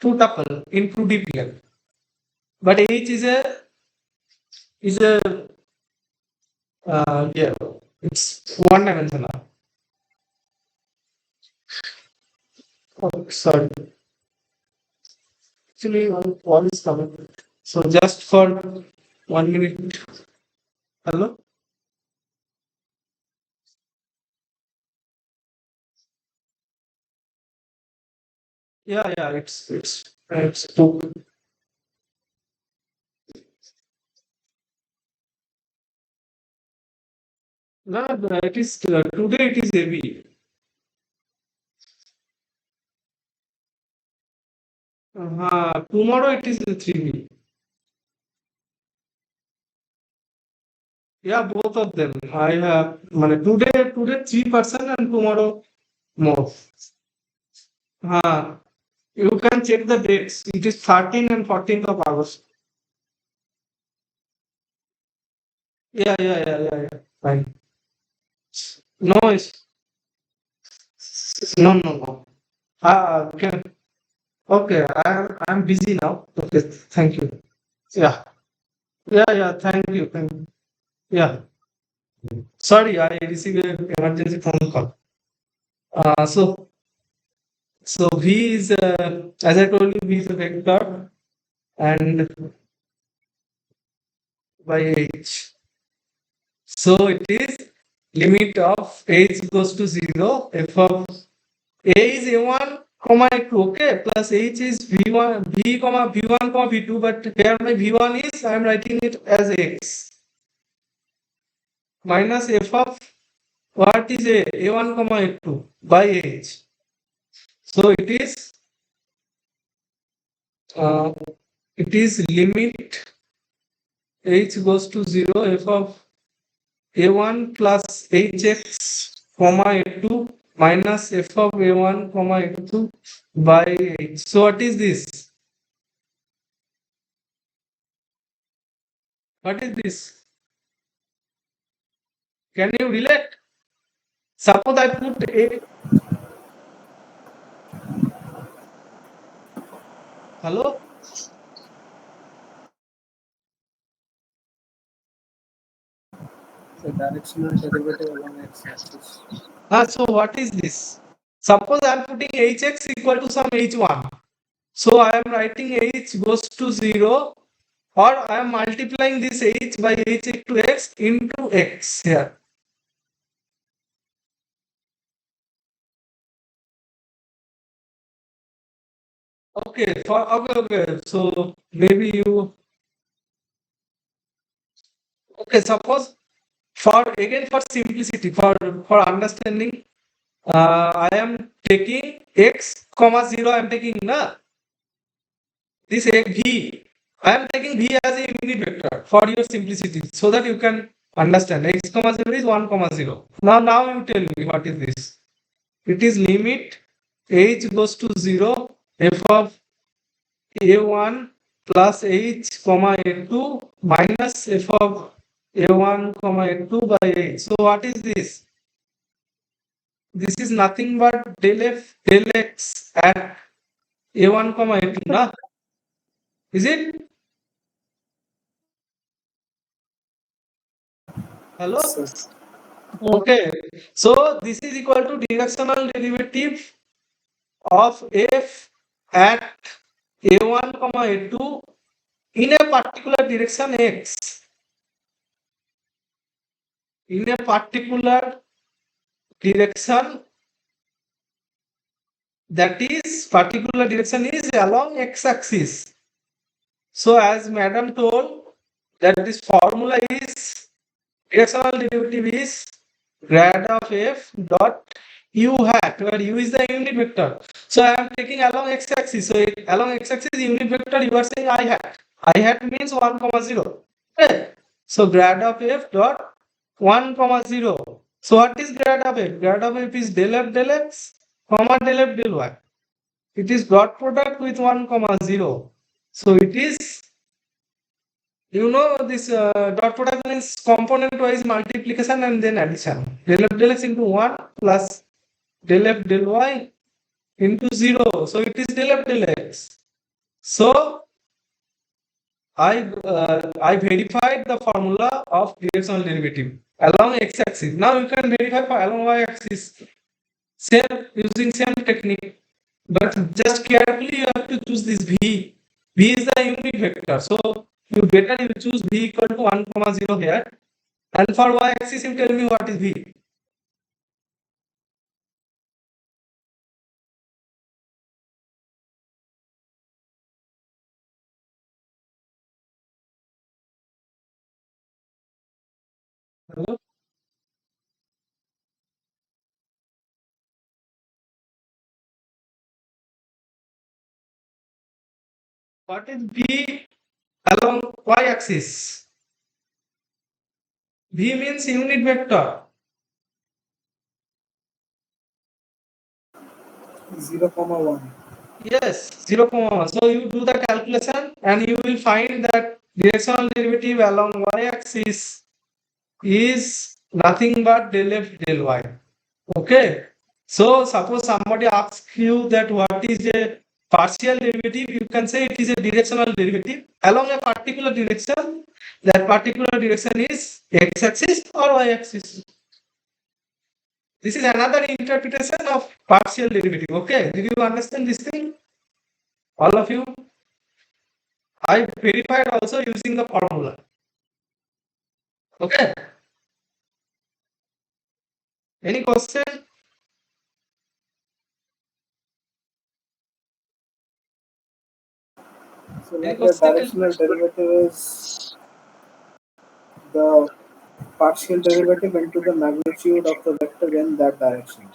Speaker 1: two tuple in 2D plane. But H is a yeah, it's one dimensional. Oh, sorry. Actually, one call is coming. So just for 1 minute. Hello. Yeah. It's two. No, it is today. It is heavy. Tomorrow it is 3B. Yeah, both of them. I have today 3% and tomorrow more. You can check the dates. It is 13 and 14th of August. Yeah. Fine. No, no. Okay. Okay. I'm busy now. Okay. Thank you. Yeah. Yeah. Thank you. Yeah. Sorry, I received an emergency phone call. So V is, as I told you, V is a vector and by H. So it is limit of H equals to 0. F of A is A1, comma A2, okay, plus H is V1, V, comma V1, comma V2, but here my V1 is, I am writing it as X. Minus F of what is A1, comma A2 by H. So it is limit H goes to 0, F of A1 plus Hx, comma A2 minus F of A1, comma A2 by H. So what is this? What is this? Can you relate? Suppose I put A. Hello?
Speaker 2: The directional derivative along x-axis.
Speaker 1: So what is this? Suppose I am putting Hx equal to some H1. So I am writing H goes to 0, or I am multiplying this H by H to X into X here. Okay. So maybe you. Okay. Suppose for simplicity, for understanding, I am taking X, comma 0. I am taking this V. I am taking V as a unit vector for your simplicity, so that you can understand. X, comma 0 is 1, comma 0. Now you tell me what is this? It is limit H goes to 0, F of A1 plus H, comma A2 minus F of A1, comma A2 by H. So what is this? This is nothing but del F, del X at A1, comma A2, na? Is it? Hello?
Speaker 2: Yes, sir.
Speaker 1: Okay. So this is equal to directional derivative of F at A1, comma A2 in a particular direction X. In a particular direction, that is particular direction is along x-axis. So as madam told, that this formula is directional derivative is grad of f dot u hat, where u is the unit vector. So I am taking along x-axis. So along x-axis unit vector, you are saying I hat. I hat means 1, comma 0. Okay. So grad of f dot 1, comma 0. So what is grad of f? Grad of f is del f del x, comma del f del y. It is dot product with 1, comma 0. So it is, this dot product means component wise multiplication and then addition. Del f del x into 1 plus del f del y into 0. So it is del f del x. So I verified the formula of directional derivative along x-axis. Now you can verify for along y-axis. Same using same technique, but just carefully you have to choose this v. V is the unit vector, so you better you choose v equal to 1, comma 0 here. And for y-axis, you tell me what is v. Hello? What is v along y-axis? V means unit vector.
Speaker 2: 0, comma 1.
Speaker 1: Yes, 0, comma 1. So you do the calculation and you will find that directional derivative along y-axis is nothing but del f del y. Okay. So suppose somebody asks you that what is a partial derivative, you can say it is a directional derivative along a particular direction. That particular direction is x-axis or y-axis. This is another interpretation of partial derivative. Okay, did you understand this thing? All of you? I verified also using the formula. Okay. Any question?
Speaker 2: So
Speaker 1: Any
Speaker 2: like the
Speaker 1: question?
Speaker 2: directional derivative is the partial derivative into the magnitude of the vector in that direction.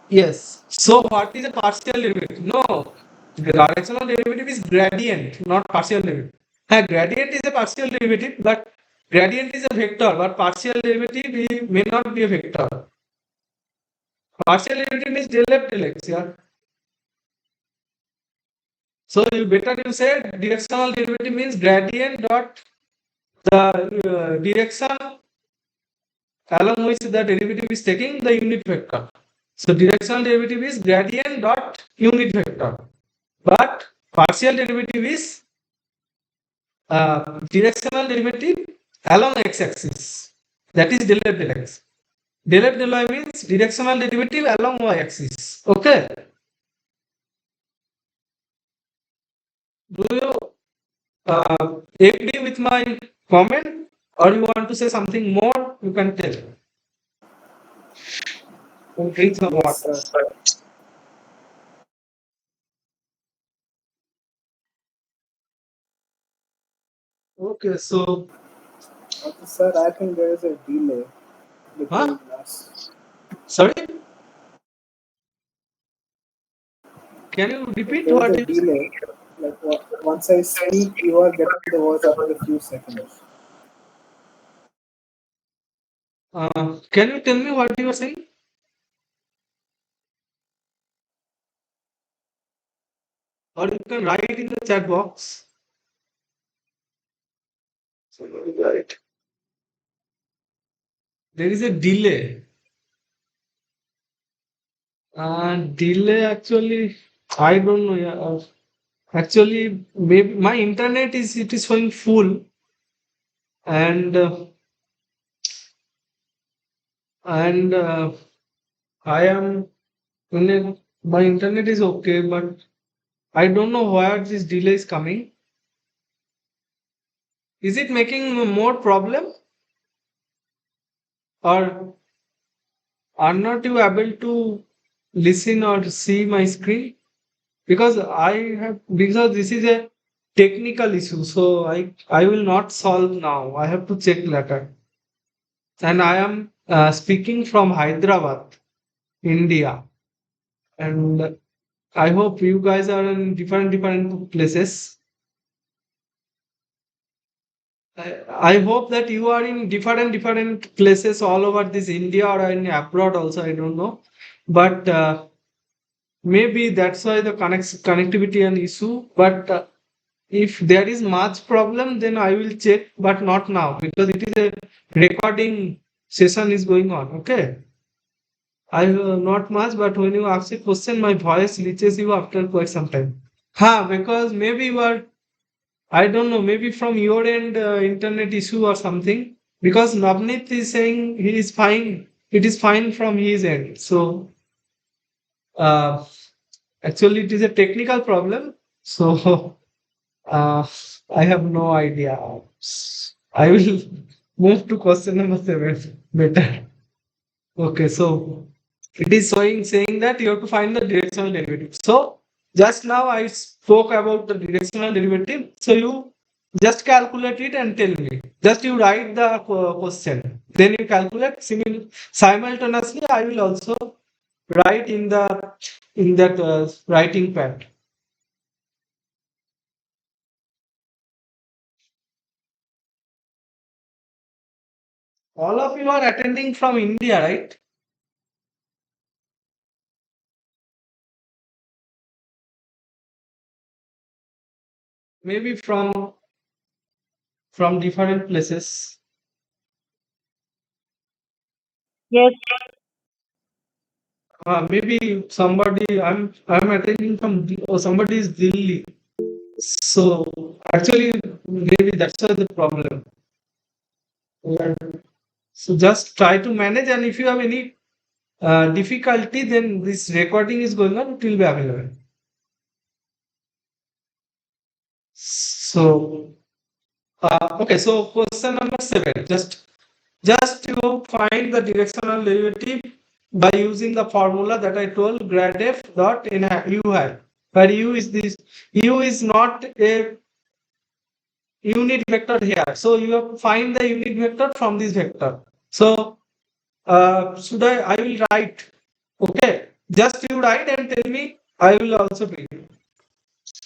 Speaker 1: Yes. So what is a partial derivative? No, the directional derivative is gradient, not partial derivative. Gradient is a partial derivative, but gradient is a vector, but partial derivative may not be a vector. Partial derivative means del f del x. Yeah. So you better you say directional derivative means gradient dot the direction along which the derivative is taking the unit vector. So directional derivative is gradient dot unit vector, but partial derivative is directional derivative along x-axis. That is del f del x. Del f del y means directional derivative along y-axis. Okay. Do you agree with my comment, or you want to say something more? You can tell. Drink some
Speaker 2: Yes,
Speaker 1: water.
Speaker 2: sir.
Speaker 1: Okay, so
Speaker 2: Okay, sir, I think there is a delay between us.
Speaker 1: sorry, can you repeat
Speaker 2: There is
Speaker 1: what
Speaker 2: a
Speaker 1: you said?
Speaker 2: delay. Like once I speak, you are getting the voice after a few seconds.
Speaker 1: Can you tell me what you are saying? Or you can write in the chat box. So right. There is a delay. Delay actually, I don't know. Yeah, actually, maybe my internet is showing full, and and I am my internet is okay, but I don't know where this delay is coming. Is it making more problem, or are not you able to listen or see my screen? Because because this is a technical issue, so I will not solve now. I have to check later. And I am speaking from Hyderabad. India, and I hope you guys are in different places. I hope that you are in different places all over this India or in abroad also. I don't know, but maybe that's why the connectivity and issue. But if there is much problem, then I will check, but not now because it is a recording session is going on. Okay, I not much, but when you ask a question, my voice reaches you after quite some time. Because maybe you are, I don't know, maybe from your end, internet issue or something. Because Navneet is saying he is fine, it is fine from his end. So, uh, actually, it is a technical problem. So, uh, I have no idea. I will move to question number seven. Better. Okay, so it is saying that you have to find the directional derivative. So just now I spoke about the directional derivative. So you just calculate it and tell me. Just you write the question. Then you calculate simultaneously. I will also write in that writing pad. All of you are attending from India, right? Maybe from different places.
Speaker 3: Yes.
Speaker 1: Maybe somebody I'm attending from or somebody is Delhi. So actually maybe that's the problem. And so just try to manage, and if you have any difficulty, then this recording is going on, it will be available. So okay, so question number seven. Just you find the directional derivative by using the formula that I told, grad f dot in u hat, where u is not a unit vector here. So you have to find the unit vector from this vector. So should I will write. Okay. Just you write and tell me. I will also begin.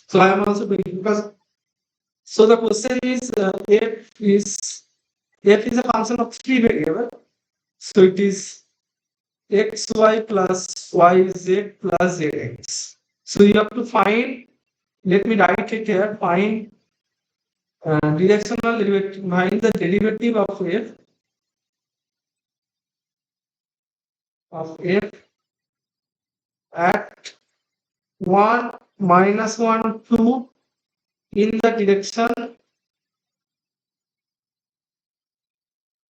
Speaker 1: So I am also beginning because so the question is f is a function of three variable. So it is xy plus yz plus zx. So you have to find. Let me write it here. Find directional derivative. Find the derivative of f at 1 minus 1 2 in the direction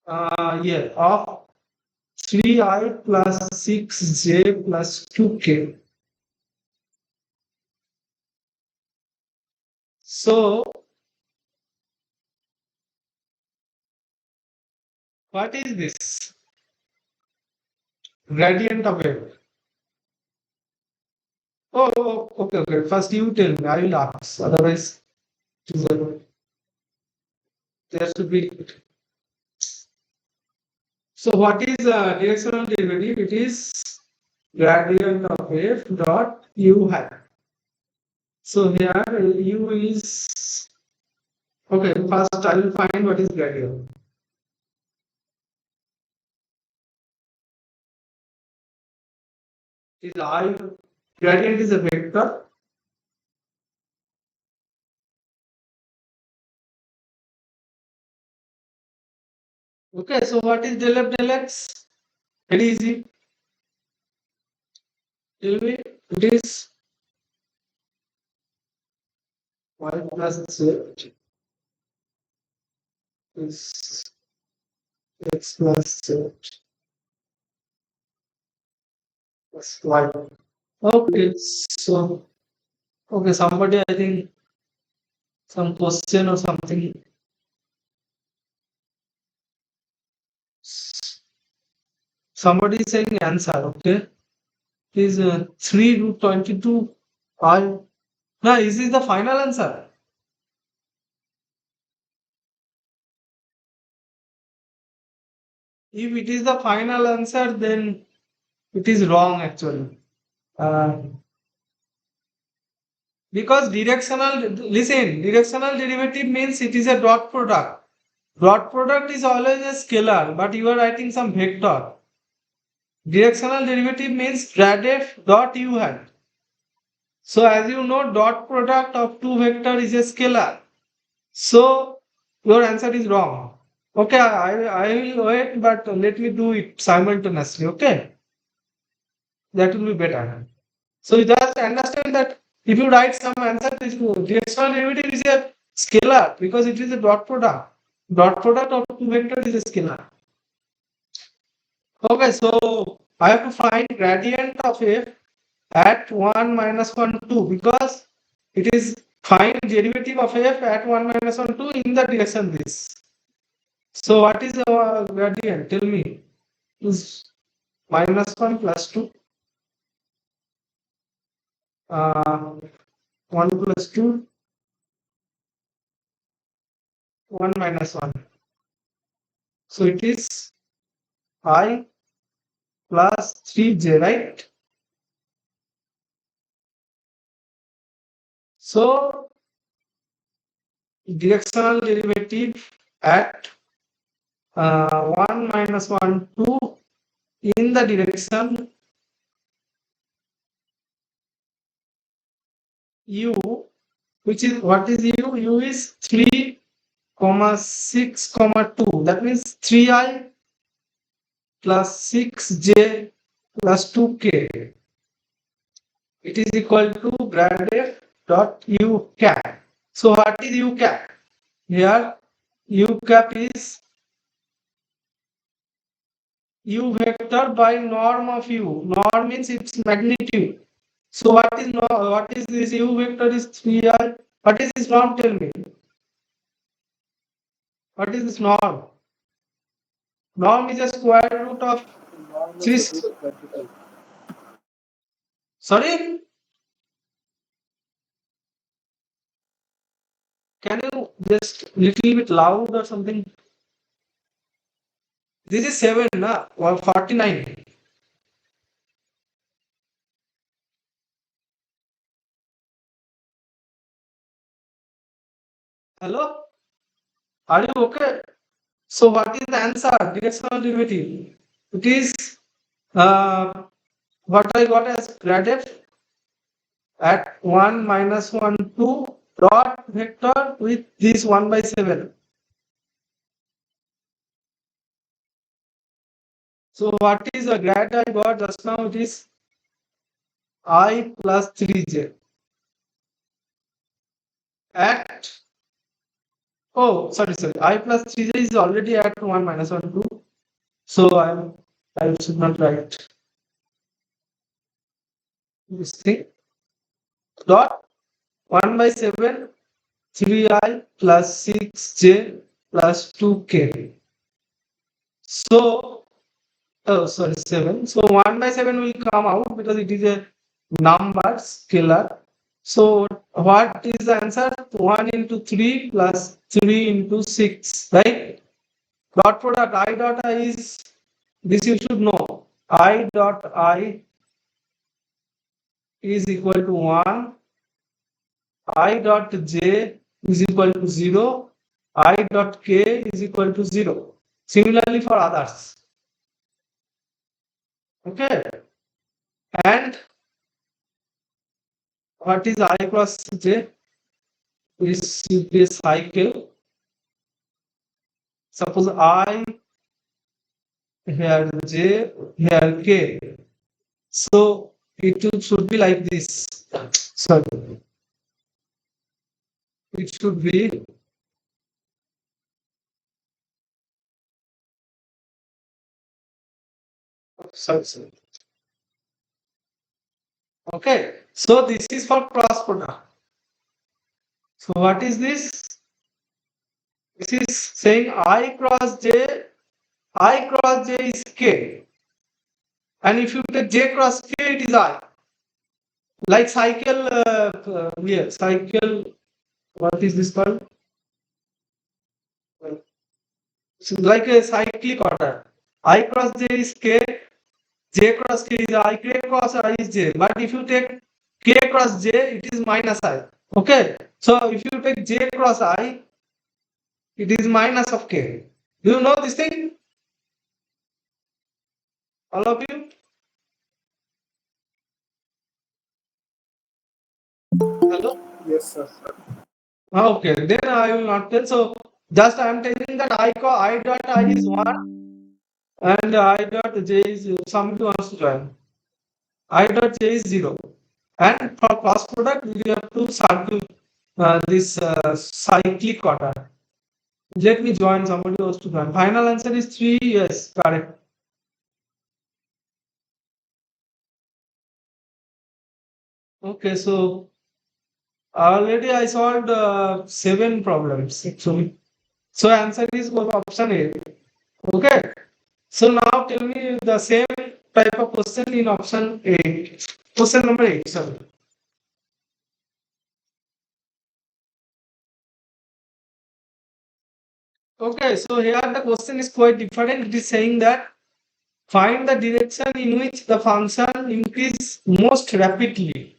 Speaker 1: of 3i plus 6j plus 2k. So what is this gradient of it? Okay. First you tell me. I will ask. Otherwise, it is there should be. So what is directional derivative? It is gradient of f dot u hat. So here u is okay. First I will find what is gradient. Is I gradient is a vector. Okay, so what is del f del x? Very easy. Tell me, it is y plus z is x plus z plus y. Okay, so okay, somebody I think some question or something. Somebody is saying answer. Okay, is 3 root 22 I. No, is this the final answer? If it is the final answer, then It is wrong actually. Because directional derivative means it is a dot product. Dot product is always a scalar, but you are writing some vector. Directional derivative means grad f dot u hat. So as you know, dot product of two vector is a scalar. So your answer is wrong. Okay, I will wait, but let me do it simultaneously. Okay, that will be better. So you just understand that if you write some answer, this directional derivative is a scalar because it is a dot product. Dot product of two vector is a scalar. Okay, so I have to find gradient of f at 1 minus 1 2 because it is find derivative of f at 1 minus 1 2 in the direction this. So what is the gradient? Tell me. Is minus 1 plus 2 1 plus 2 1 minus 1. So it is I plus 3j, right? So directional derivative at 1 minus 1 2 in the direction u, which is what is u? U is 3 comma 6 comma 2. That means 3i plus 6j plus 2k. It is equal to grad f dot u cap. So what is u cap? Here u cap is u vector by norm of u. Norm means its magnitude. So what is this u vector is 3i? What is this norm? Tell me. What is this norm? Norm is a square root of
Speaker 2: Norm is
Speaker 1: 3.
Speaker 2: the root vertical.
Speaker 1: Sorry? Can you just little bit loud or something? This is 7, or 49. Hello? Are you okay? So what is the answer? Directional derivative. It is what I got as grad f at 1 minus 1 2 dot vector with this 1 by 7. So what is the grad I got just now? It is I plus 3j at, oh sorry, I plus 3j is already at 1 minus 1 2. So I should not write this thing. Dot 1 by 7 3i plus 6j plus 2k. So, oh sorry, 7. So 1 by 7 will come out because it is a number scalar. So what is the answer? 1 into 3 plus 3 into 6, right? Dot product I dot I is, this you should know. I dot I is equal to 1. I dot j is equal to 0. I dot k is equal to 0. Similarly for others. Okay. And what is I cross j? This should be a cycle. Suppose I, here j, here k. So it should be like this. Sorry. It should be sorry. Okay. So this is for cross product. So what is this? This is saying I cross j is k. And if you take j cross k, it is I. Like cycle, cycle, what is this called? So like a cyclic order. I cross j is k, J cross K is I, K cross I is J. But if you take K cross J, it is minus I. Okay. So if you take J cross I, it is minus of K. Do you know this thing? All of you? Hello?
Speaker 2: Yes, sir.
Speaker 1: Okay, then I will not tell. So just I am telling that I dot I is 1 and I dot J is somebody wants to join. I dot J is 0. And for cross product, we have to circle this cyclic order. Let me join, somebody wants to join. Final answer is 3. Yes, correct. Okay, so already I solved 7 problems actually. So answer is option A. Okay. So now tell me the same type of question in option A. Question number 8. Sorry. Okay, so here the question is quite different. It is saying that find the direction in which the function increases most rapidly.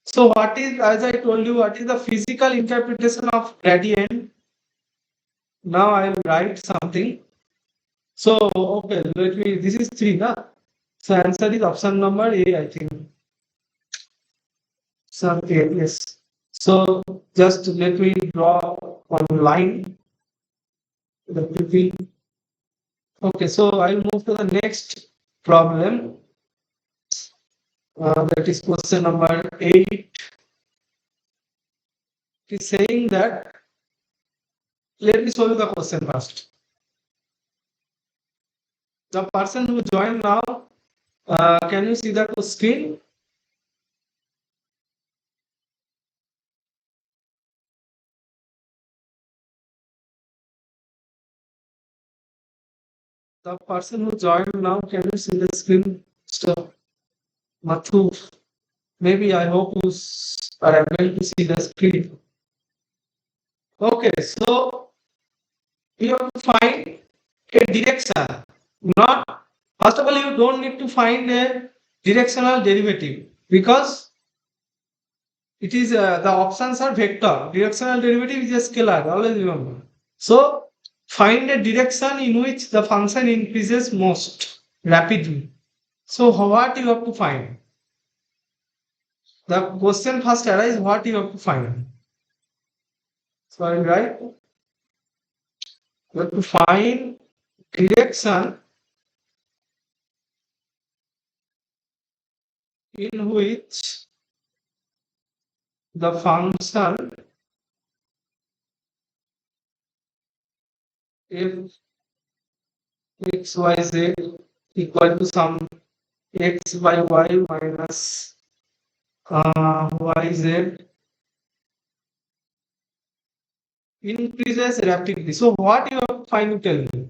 Speaker 1: So what is, as I told you, what is the physical interpretation of gradient? Now I will write something. So, okay, let me, this is 3, na? So answer is option number A, I think. Some A, yes. So just let me draw one line. Okay, so I'll move to the next problem. That is question number 8. It is saying that, let me show you the question first. The person who joined now, can you see the screen? The person who joined now, can you see the screen? So, Mathu, maybe I hope you are able to see the screen. Okay, so you have to find a direction. Not, first of all, you don't need to find a directional derivative because it is the options are vector. Directional derivative is a scalar, always remember. So find a direction in which the function increases most rapidly. So what you have to find? The question first arises, what you have to find. So I will write, you have to find direction in which the function if x y z equal to some x by y minus y z increases rapidly. So what you have to find, you tell me.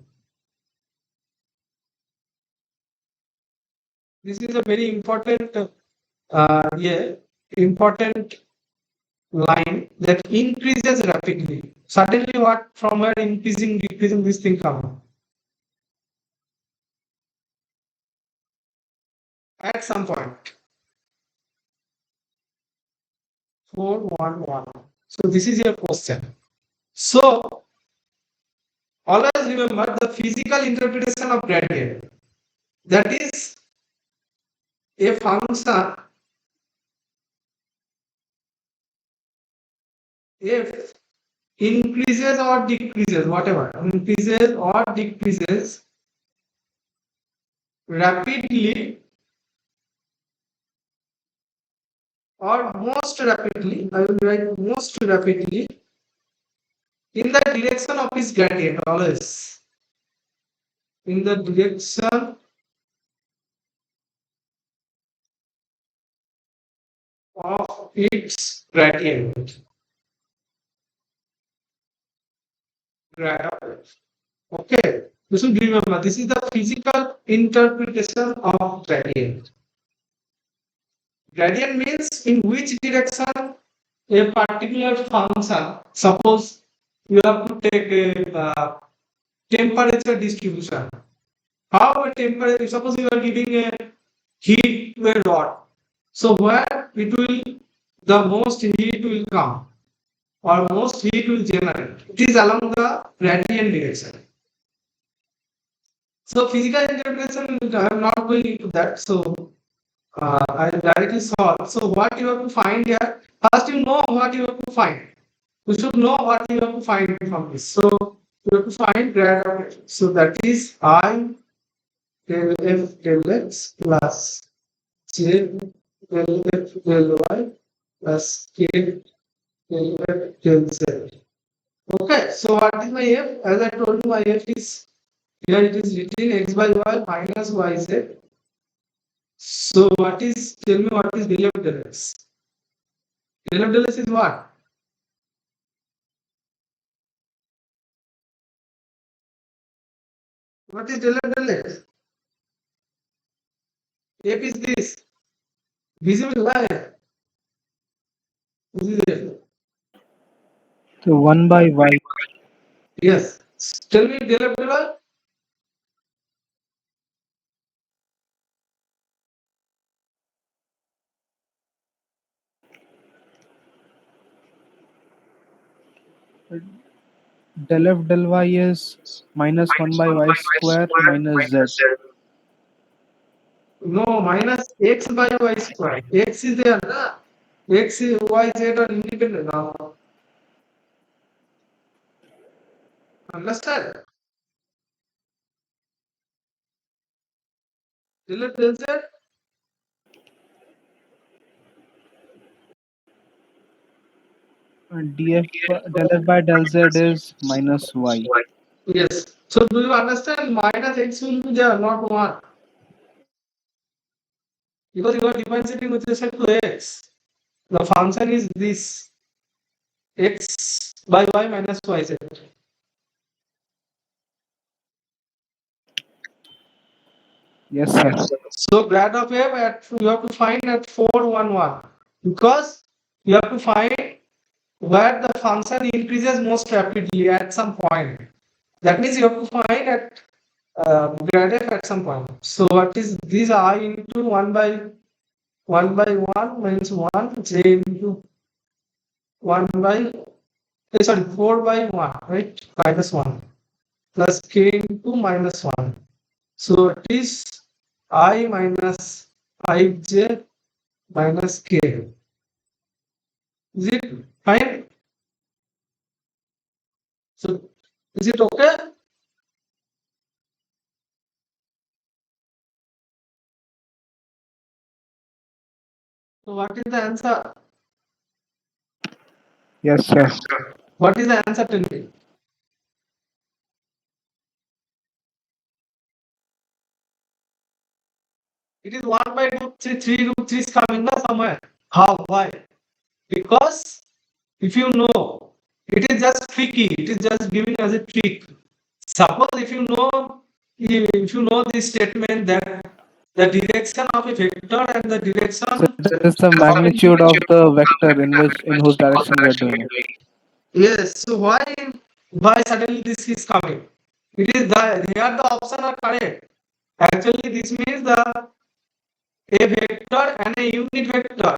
Speaker 1: This is a very important important line that increases rapidly. Suddenly what, from where increasing, decreasing, this thing come at some point. 4, 1, 1. So this is your question. So always remember the physical interpretation of gradient. That is a function if increases or decreases, whatever, increases or decreases rapidly or most rapidly, I will write most rapidly in the direction of its gradient, always in the direction of its gradient. Okay, you should remember this is the physical interpretation of gradient. Gradient means in which direction a particular function, suppose you have to take a temperature distribution. How a temperature, suppose you are giving a heat to a rod. So where it will, the most heat will come or most heat will generate. It is along the radiant direction. So physical interpretation, I am not going into that. So I directly solve. So what you have to find here, first you know what you have to find. You should know what you have to find from this. So you have to find grad of f. So that is I del f del x plus j del f del y plus k del f del z. Okay, so what is my f? As I told you, my f is here it is written x by y minus yz. So what is, tell me what is del f del x? Del f del x is what? What is del f del x? F is this. Visible wire. This is it.
Speaker 2: So 1 by y.
Speaker 1: Yes. Tell me del f del y.
Speaker 2: Del f del y is minus 1 by y square minus z.
Speaker 1: No, minus x by y square. X is there, na? X, y, z are independent now. Understand? Del f del z.
Speaker 2: And del f by del z is minus y.
Speaker 1: Yes. So do you understand? Minus x will be there, not 1. Because you are differentiating with respect to x. The function is this x by y minus yz.
Speaker 2: Yes, sir.
Speaker 1: So grad of f at, you have to find at 4, 1, 1. Because you have to find where the function increases most rapidly at some point. That means you have to find at grad f at some point. So what is this I into 1 by 1 means 1 j into 1 by 4 by 1, right? Minus 1 plus k into minus 1. So it is I minus ij minus k. Is it fine? So is it okay? So what is the answer?
Speaker 2: Yes, sir.
Speaker 1: What is the answer? Tell me. It is 1 by root 3, 3 root 3 is coming now somewhere. How? Why? Because if you know, it is just tricky. It is just giving us a trick. Suppose if you know this statement that the direction of a vector and the direction
Speaker 2: So that is the magnitude of the vector in whose direction we are doing it.
Speaker 1: Yes. So why suddenly this is coming? It is here the option are correct. Actually, this means a vector and a unit vector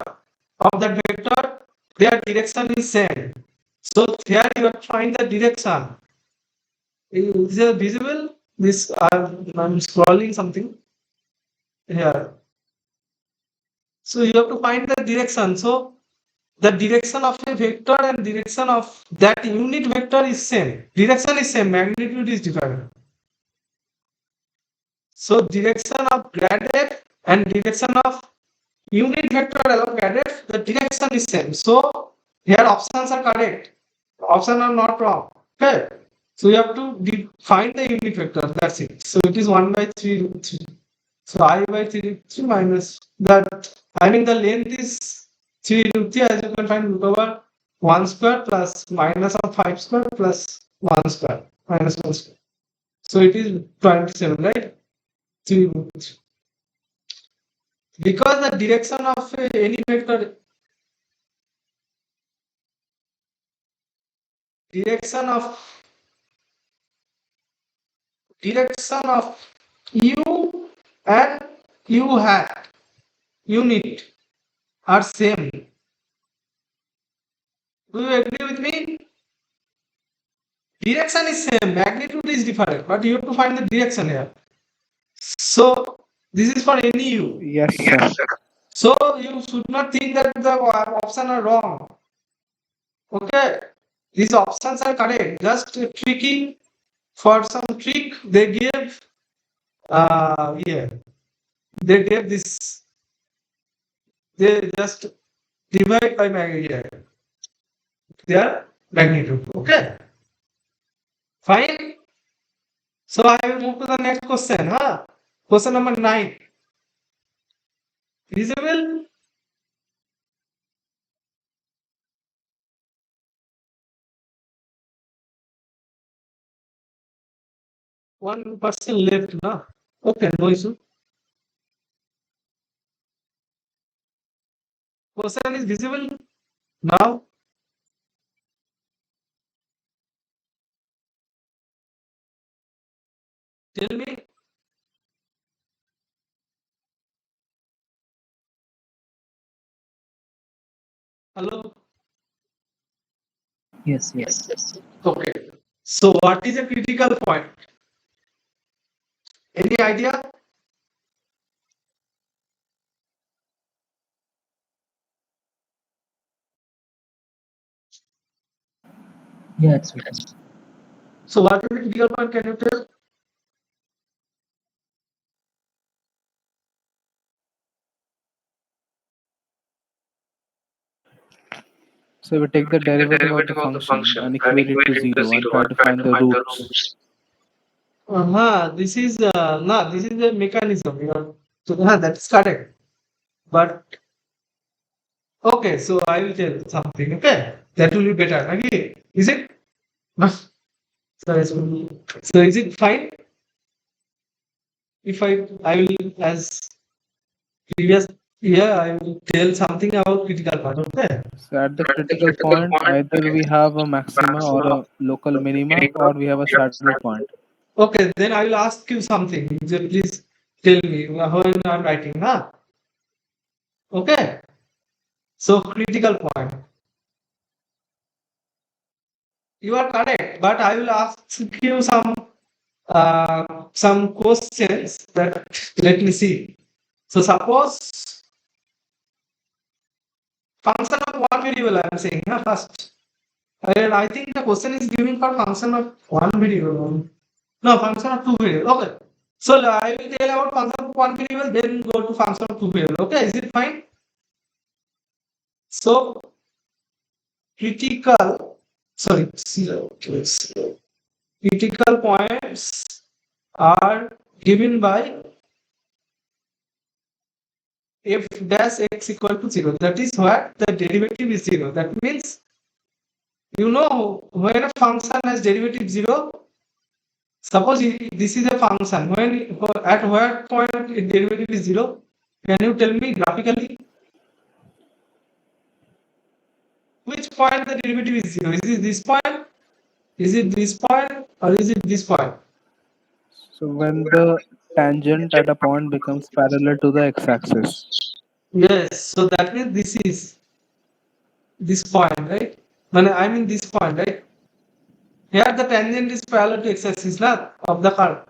Speaker 1: of that vector, their direction is same. So here you have to find the direction. Is it visible? This I'm scrolling something here. So you have to find the direction. So the direction of a vector and direction of that unit vector is same. Direction is same, magnitude is different. So direction of grad f and direction of unit vector along grad f, the direction is same. So here options are correct. Options are not wrong. Okay. So you have to find the unit vector. That's it. So it is 1 by 3 root 3. So I by 3 root 3 minus that. I mean the length is 3 root 3, as you can find root over 1 square plus minus of 5 square plus 1 square minus 1 square. So it is 27, right? 3 root 3. Because the direction of any vector, direction of u and u hat unit are same. Do you agree with me? Direction is same, magnitude is different, but you have to find the direction here. So this is for any u.
Speaker 2: Yes, sir.
Speaker 1: So you should not think that the options are wrong. Okay, these options are correct. Just tricky for some trick they gave. Yeah, they gave this. They just divide by their magnitude. Okay, fine. So I will move to the next question. Question number 9. Visible? One person left, na? Okay, no issue. Question is visible now. Tell me. Hello.
Speaker 2: Yes.
Speaker 1: Okay. So what is a critical point? Any idea?
Speaker 2: Yeah, it's written.
Speaker 1: So what is the critical point? Can you tell?
Speaker 2: So we take the derivative of the function and equate it to 0 and try to find the roots.
Speaker 1: This is this is a mechanism. So that's correct. But okay, so I will tell something. Okay, that will be better. Okay, is it? So is it fine if I will as previous I will tell something about critical part. Okay.
Speaker 2: So at the critical point, either we have a maxima or a local minima, or we have a saddle point.
Speaker 1: Okay, then I will ask you something. Please tell me when I'm writing. Okay. So critical point. You are correct, but I will ask you some questions that let me see. So suppose function of one variable I am saying first. And I think the question is giving for function of one variable. No, function of two variable. Okay. So I will tell about function of one variable, then go to function of two variable. Okay, is it fine? So critical, critical points are given by f dash x equal to 0. That is where the derivative is 0. That means when a function has derivative 0, suppose this is a function. At what point its derivative is 0? Can you tell me graphically? Which point the derivative is 0? Is it this point? Is it this point? Or is it this point?
Speaker 2: So when the tangent at a point becomes parallel to the x-axis.
Speaker 1: Yes. So that means this is this point, right? I mean this point, right? Here the tangent is parallel to x-axis of the curve.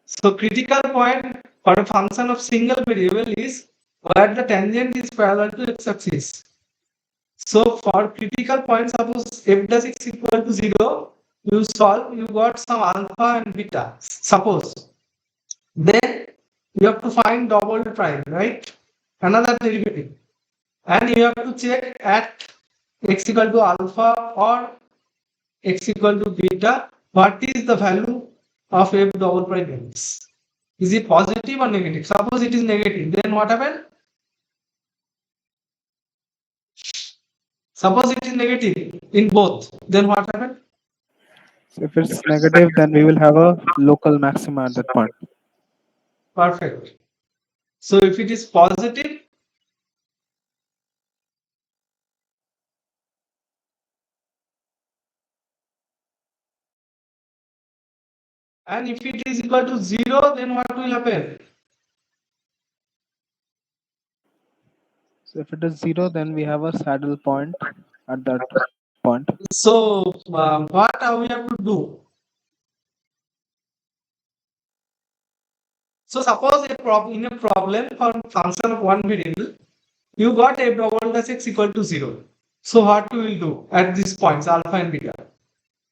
Speaker 1: So critical point for a function of single variable is where the tangent is parallel to x-axis. So for critical point, suppose f dash x equal to 0, you solve, you got some alpha and beta. Suppose. Then you have to find double prime, right? Another derivative. And you have to check at x equal to alpha or x equal to beta, what is the value of f double prime x? Is it positive or negative? Suppose it is negative, then what happened? Suppose it is negative in both, then what happened?
Speaker 2: So if it's negative, then we will have a local maxima at that point.
Speaker 1: Perfect. So if it is positive, and if it is equal to 0, then what will happen?
Speaker 2: So if it is 0, then we have a saddle point at that point.
Speaker 1: So what we have to do? So suppose in a problem for function of one variable, you got f double dash x equal to 0. So what you will do at these points alpha and beta?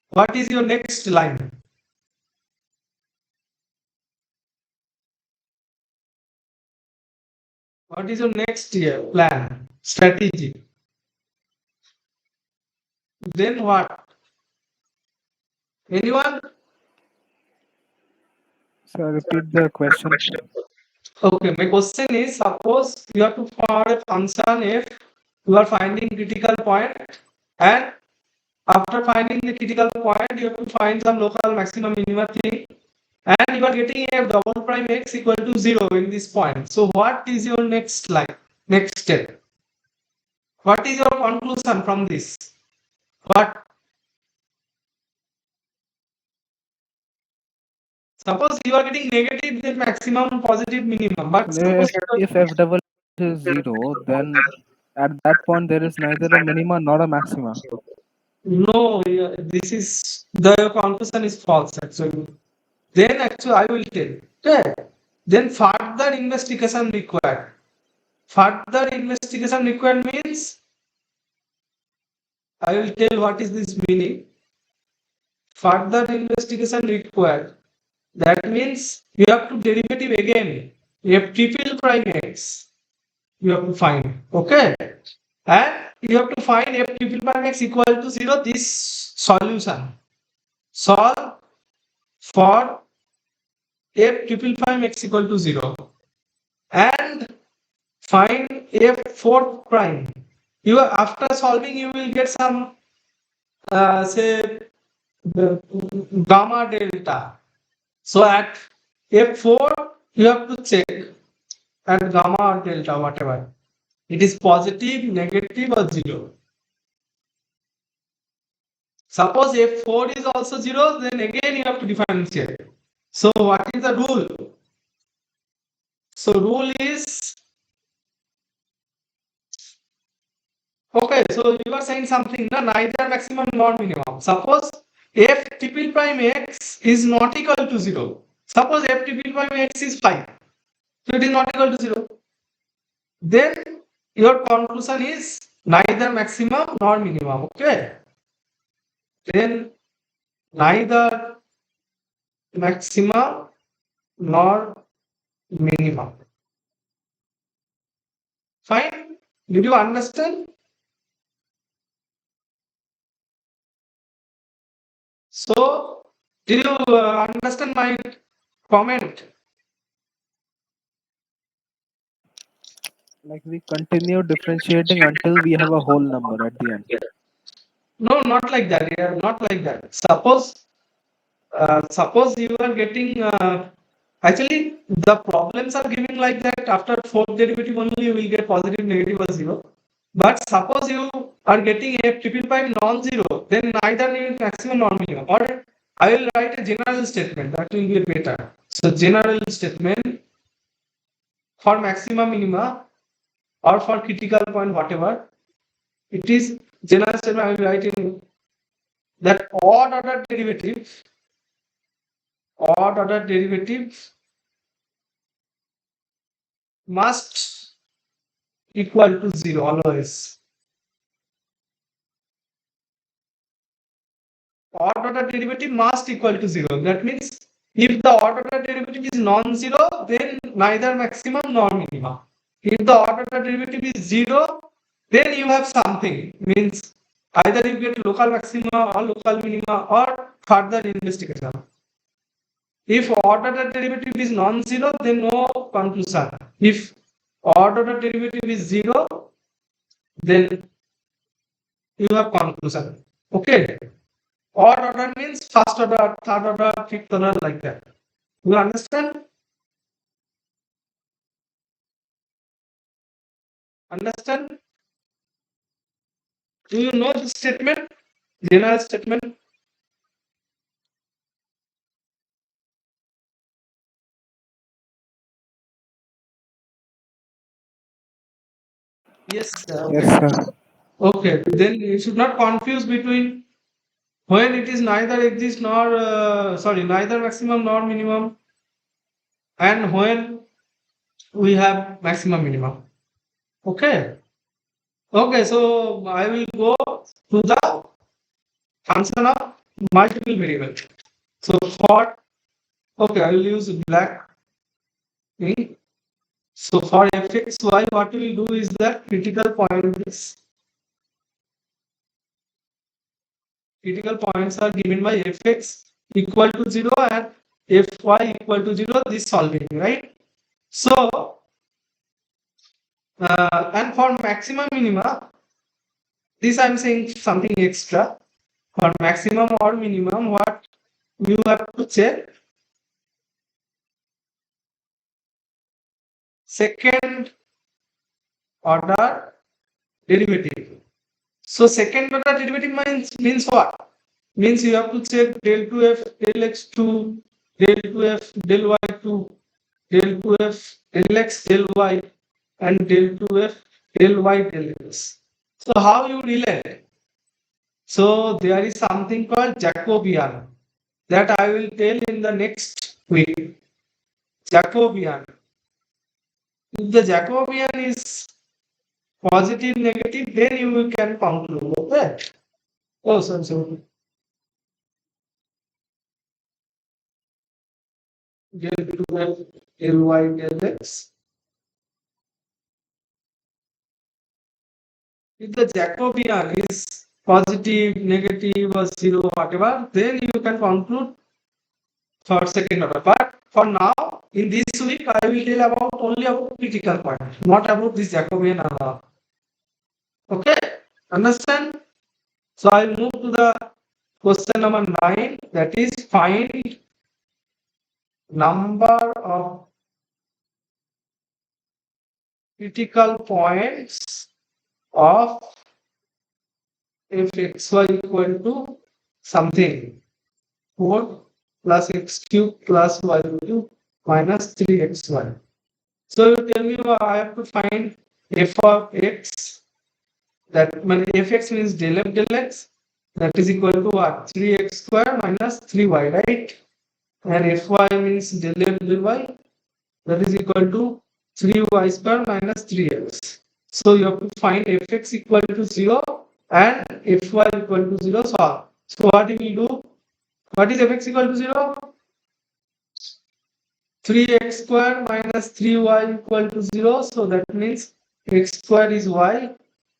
Speaker 1: What is your next line? What is your next plan, strategy? Then what? Anyone?
Speaker 2: So repeat the question.
Speaker 1: Okay, my question is, suppose you have to for a function f, you are finding critical point, and after finding the critical point, you have to find some local maximum minima thing, and you are getting f double prime x equal to 0 in this point. So what is your next line, next step? What is your conclusion from this? What? Suppose you are getting negative, then maximum, positive, minimum. But suppose
Speaker 2: If f double is 0, then at that point there is neither a minima nor a maxima.
Speaker 1: no, this is the conclusion is false actually. Then actually I will tell. Okay. Then further investigation required. Further investigation required means I will tell what is this meaning. Further investigation required. That means you have to derivative again. You have triple prime x. You have to find. Okay. And you have to find f triple prime x equal to 0. This solution. Solve for f triple prime x equal to 0. And find f4 prime. You after solving you will get some say gamma delta. So at f4 you have to check at gamma or delta whatever. It is positive, negative or 0. Suppose f4 is also 0, then again you have to differentiate. So what is the rule? So rule is okay, so you are saying something, no, neither maximum nor minimum. Suppose f triple prime x is not equal to 0. Suppose f triple prime x is 5. So it is not equal to 0. Then your conclusion is neither maximum nor minimum. Okay. Then neither maximum nor minimum. Fine. Did you understand? So, did you understand my comment?
Speaker 2: Like we continue differentiating until we have a whole number at the end.
Speaker 1: No, not like that. Yeah, not like that. Suppose you are getting. Actually, the problems are giving like that. After fourth derivative only, you will get positive, negative, or 0. But suppose you are getting a triple prime non-zero, then neither need maximum nor minimum. Or I will write a general statement that will be better. So general statement for maximum minima or for critical point whatever it is, general statement I will write in that odd order derivative must equal to 0 always. Odd order derivative must equal to 0. That means if the odd order derivative is non-zero, then neither maximum nor minimum. If the odd order derivative is 0, then you have something. Means either you get local maxima or local minima or further investigation. If odd order derivative is non-zero, then no conclusion. If odd order derivative is 0, then you have conclusion. Okay. Odd order means first order, third order, fifth order, like that. You understand? Understand? Do you know the statement? General statement? Yes, sir.
Speaker 2: Yes,
Speaker 1: Okay.
Speaker 2: sir.
Speaker 1: Okay. Then you should not confuse between when it is neither exist nor neither maximum nor minimum, and when we have maximum minimum. Okay. Okay. So I will go to the function of multiple variable. So for okay, I will use black ink. So for fxy, what we will do is that critical points are given by fx equal to 0 and fy equal to 0. This solving, right? So and for maximum minima, this I'm saying something extra. For maximum or minimum, what you have to check second order derivative. So second order derivative means what? Means you have to check del 2f del x2 del 2f del y2 del 2f del x del y and del 2f del y del x. So how you relate? So there is something called Jacobian that I will tell in the next week. Jacobian. If the Jacobian is positive, negative, then you can conclude. Okay. Oh, sorry. Del 2f del y del x. If the Jacobian is positive, negative, or zero, whatever, then you can conclude for second order. But for now, in this week, I will tell about only about critical point, not about this Jacobian. Okay, understand? So I will move to the question number 9. That is find number of critical points of fxy equal to something 4 plus x cube plus y cube minus 3xy. So you tell me I have to find f of x, that when fx means del f del x, that is equal to what? 3x square minus 3y, right? And fy means del f del y, that is equal to 3y square minus 3x. So you have to find fx equal to 0 and fy equal to 0 solve. So what you will do? What is fx equal to 0? 3x square minus 3y equal to 0. So that means x square is y.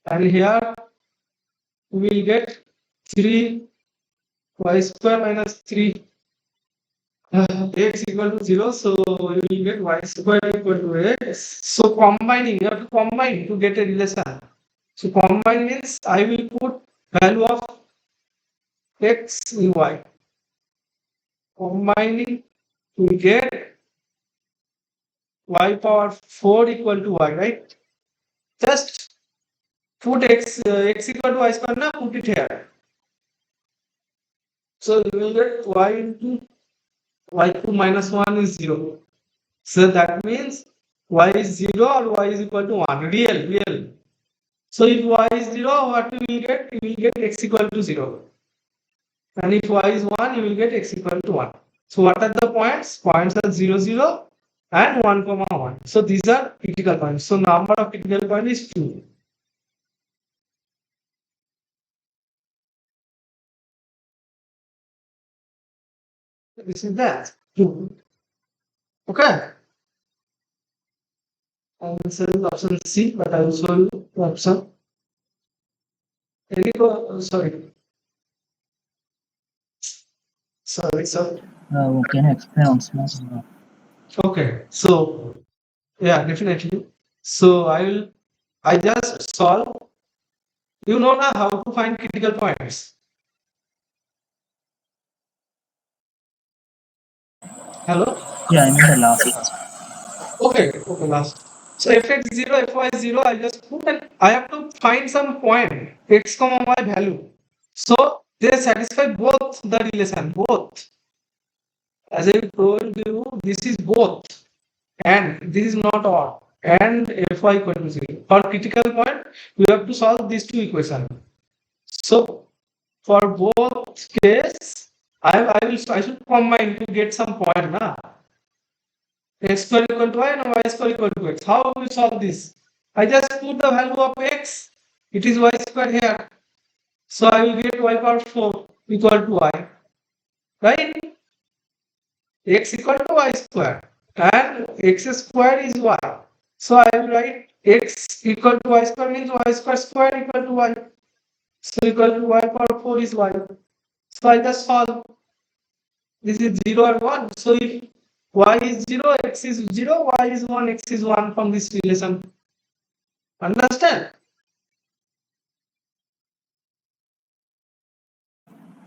Speaker 1: And here we will get 3y square minus 3 x equal to 0. So we will get y square equal to x. So combining, you have to combine to get a relation. So combine means I will put value of x in y. Combining we get y power 4 equal to y, right? Just put x equal to y square, now put it here. So you will get y into y2 minus 1 is 0. So that means y is 0 or y is equal to 1. Real. So if y is 0, what you will get? You will get x equal to 0. And if y is 1, you will get x equal to 1. So what are the points? Points are 0, 0 and 1, 1. So these are critical points. So number of critical points is 2. This is that. 2. Okay. Answer is option C, but I will show you the option. Sorry, sir.
Speaker 4: Can you explain once more?
Speaker 1: Okay, so yeah, definitely. So I just solve. You know now how to find critical points. Hello?
Speaker 4: Yeah, I mean the last part.
Speaker 1: Okay, last. So fx 0, fy 0, I just put and I have to find some point, x comma y value. So they satisfy both the relation, both. As I told you, this is both and this is not odd. and fy equal to 0. For critical point, we have to solve these two equations. So for both case, I should combine to get some point, na? X square equal to y and y square equal to x. How will we solve this? I just put the value of x. It is y square here. So I will get y power 4 equal to y. Right? X equal to y square. And x square is y. So I will write x equal to y square means y square equal to y. So equal to y power 4 is y. So I just solve. This is 0 and 1. So if y is 0, x is 0, y is 1, x is 1 from this relation. Understand?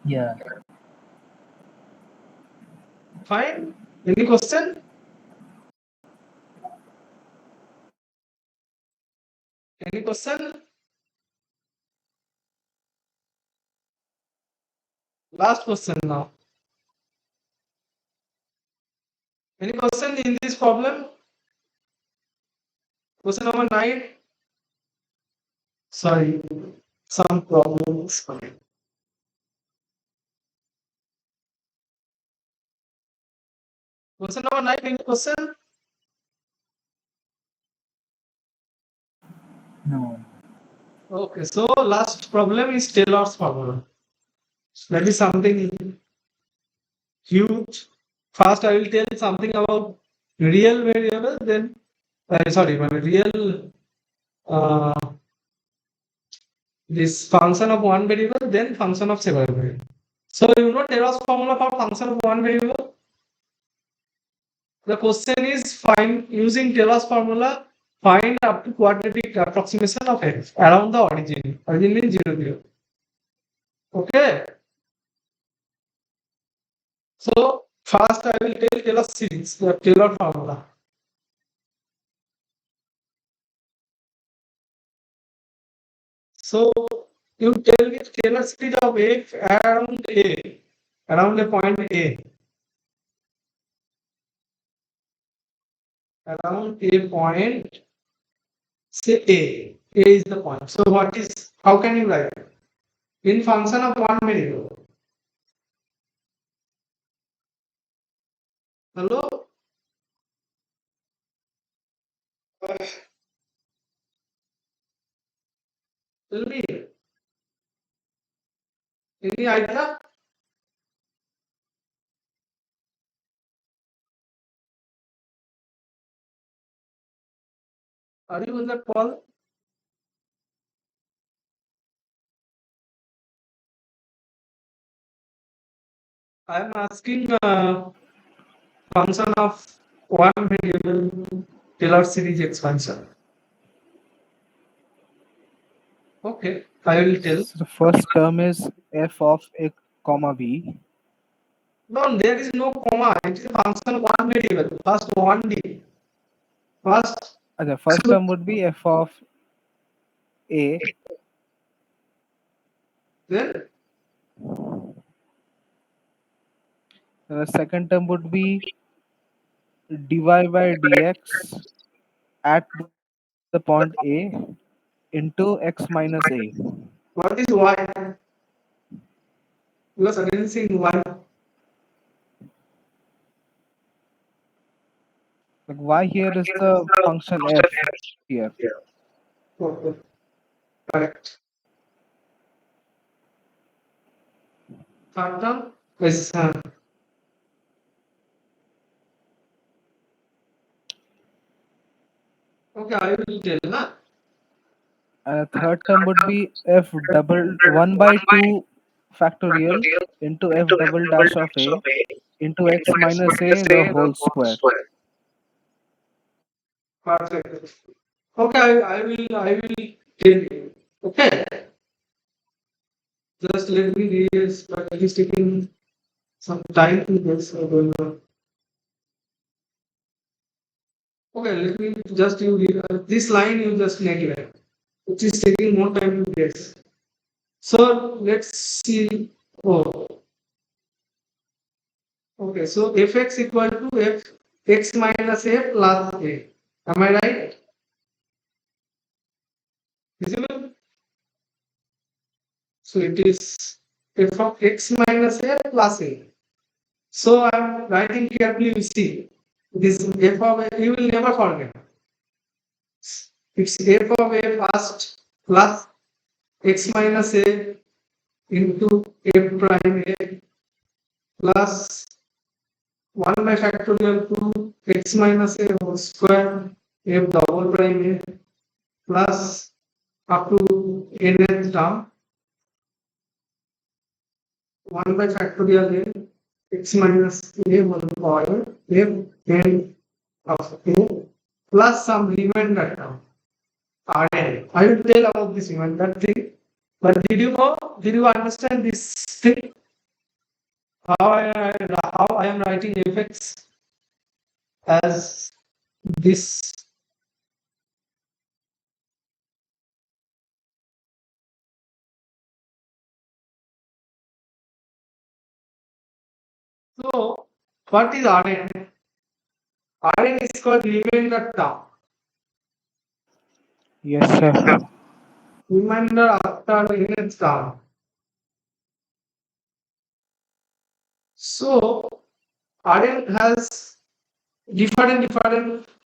Speaker 4: Yeah.
Speaker 1: Fine. Any question? Any question? Last question now. Any question in this problem? Question number 9. Sorry, some problems. Question number 9. Any question?
Speaker 4: No.
Speaker 1: Okay, so last problem is Taylor's formula. That is something huge. First, I will tell something about real variable, then real this function of one variable, then function of several variables. So you know Taylor's formula for function of one variable. The question is find using Taylor's formula. Find up to quadratic approximation of x around the origin. Origin means 0, 0. Okay. So first I will tell Taylor series, the Taylor formula. So you tell me Taylor series of f around a point A. Around a point, say A. A is the point. So how can you write it? In function of one variable. Hello? Tell me. Any idea? Are you on the call? I am asking function of one variable Taylor series expansion. Okay, I will tell.
Speaker 2: So the first term is f of a comma b.
Speaker 1: No, there is no comma. It is a function of one variable. First 1D. First.
Speaker 2: The first term would be f of a.
Speaker 1: Then
Speaker 2: The second term would be dy by dx at the point A into x minus a.
Speaker 1: what is y? You are suddenly saying y.
Speaker 2: Like y here is the function f here.
Speaker 1: Okay. Correct. Third term is okay. I will tell na.
Speaker 2: Third term would be f double 1 by 2 factorial into f double dash of a into x minus a the whole square.
Speaker 1: Perfect. Okay, I will tell you. Okay. Just let me read this, but it is taking some time to this. Okay, let me just you read this line. You just neglect. It is taking more time to guess. So let's see. Oh, okay. So fx equal to f x minus a plus a. Am I right? Visible? So it is f of x minus a plus a. So I am writing carefully. You see, this f of a, you will never forget. It's f of a first plus x minus a into f prime a plus 1 by factorial 2 x minus a whole square f double prime a plus up to nth term 1 by factorial a x minus a whole power f n of a plus some remainder term Rn. I will tell about this remainder thing. But did you know? Did you understand this thing? How I am writing fx as this. So what is Rn? Rn is called remainder term.
Speaker 2: Yes, sir.
Speaker 1: Remainder after nth term. So Rn has different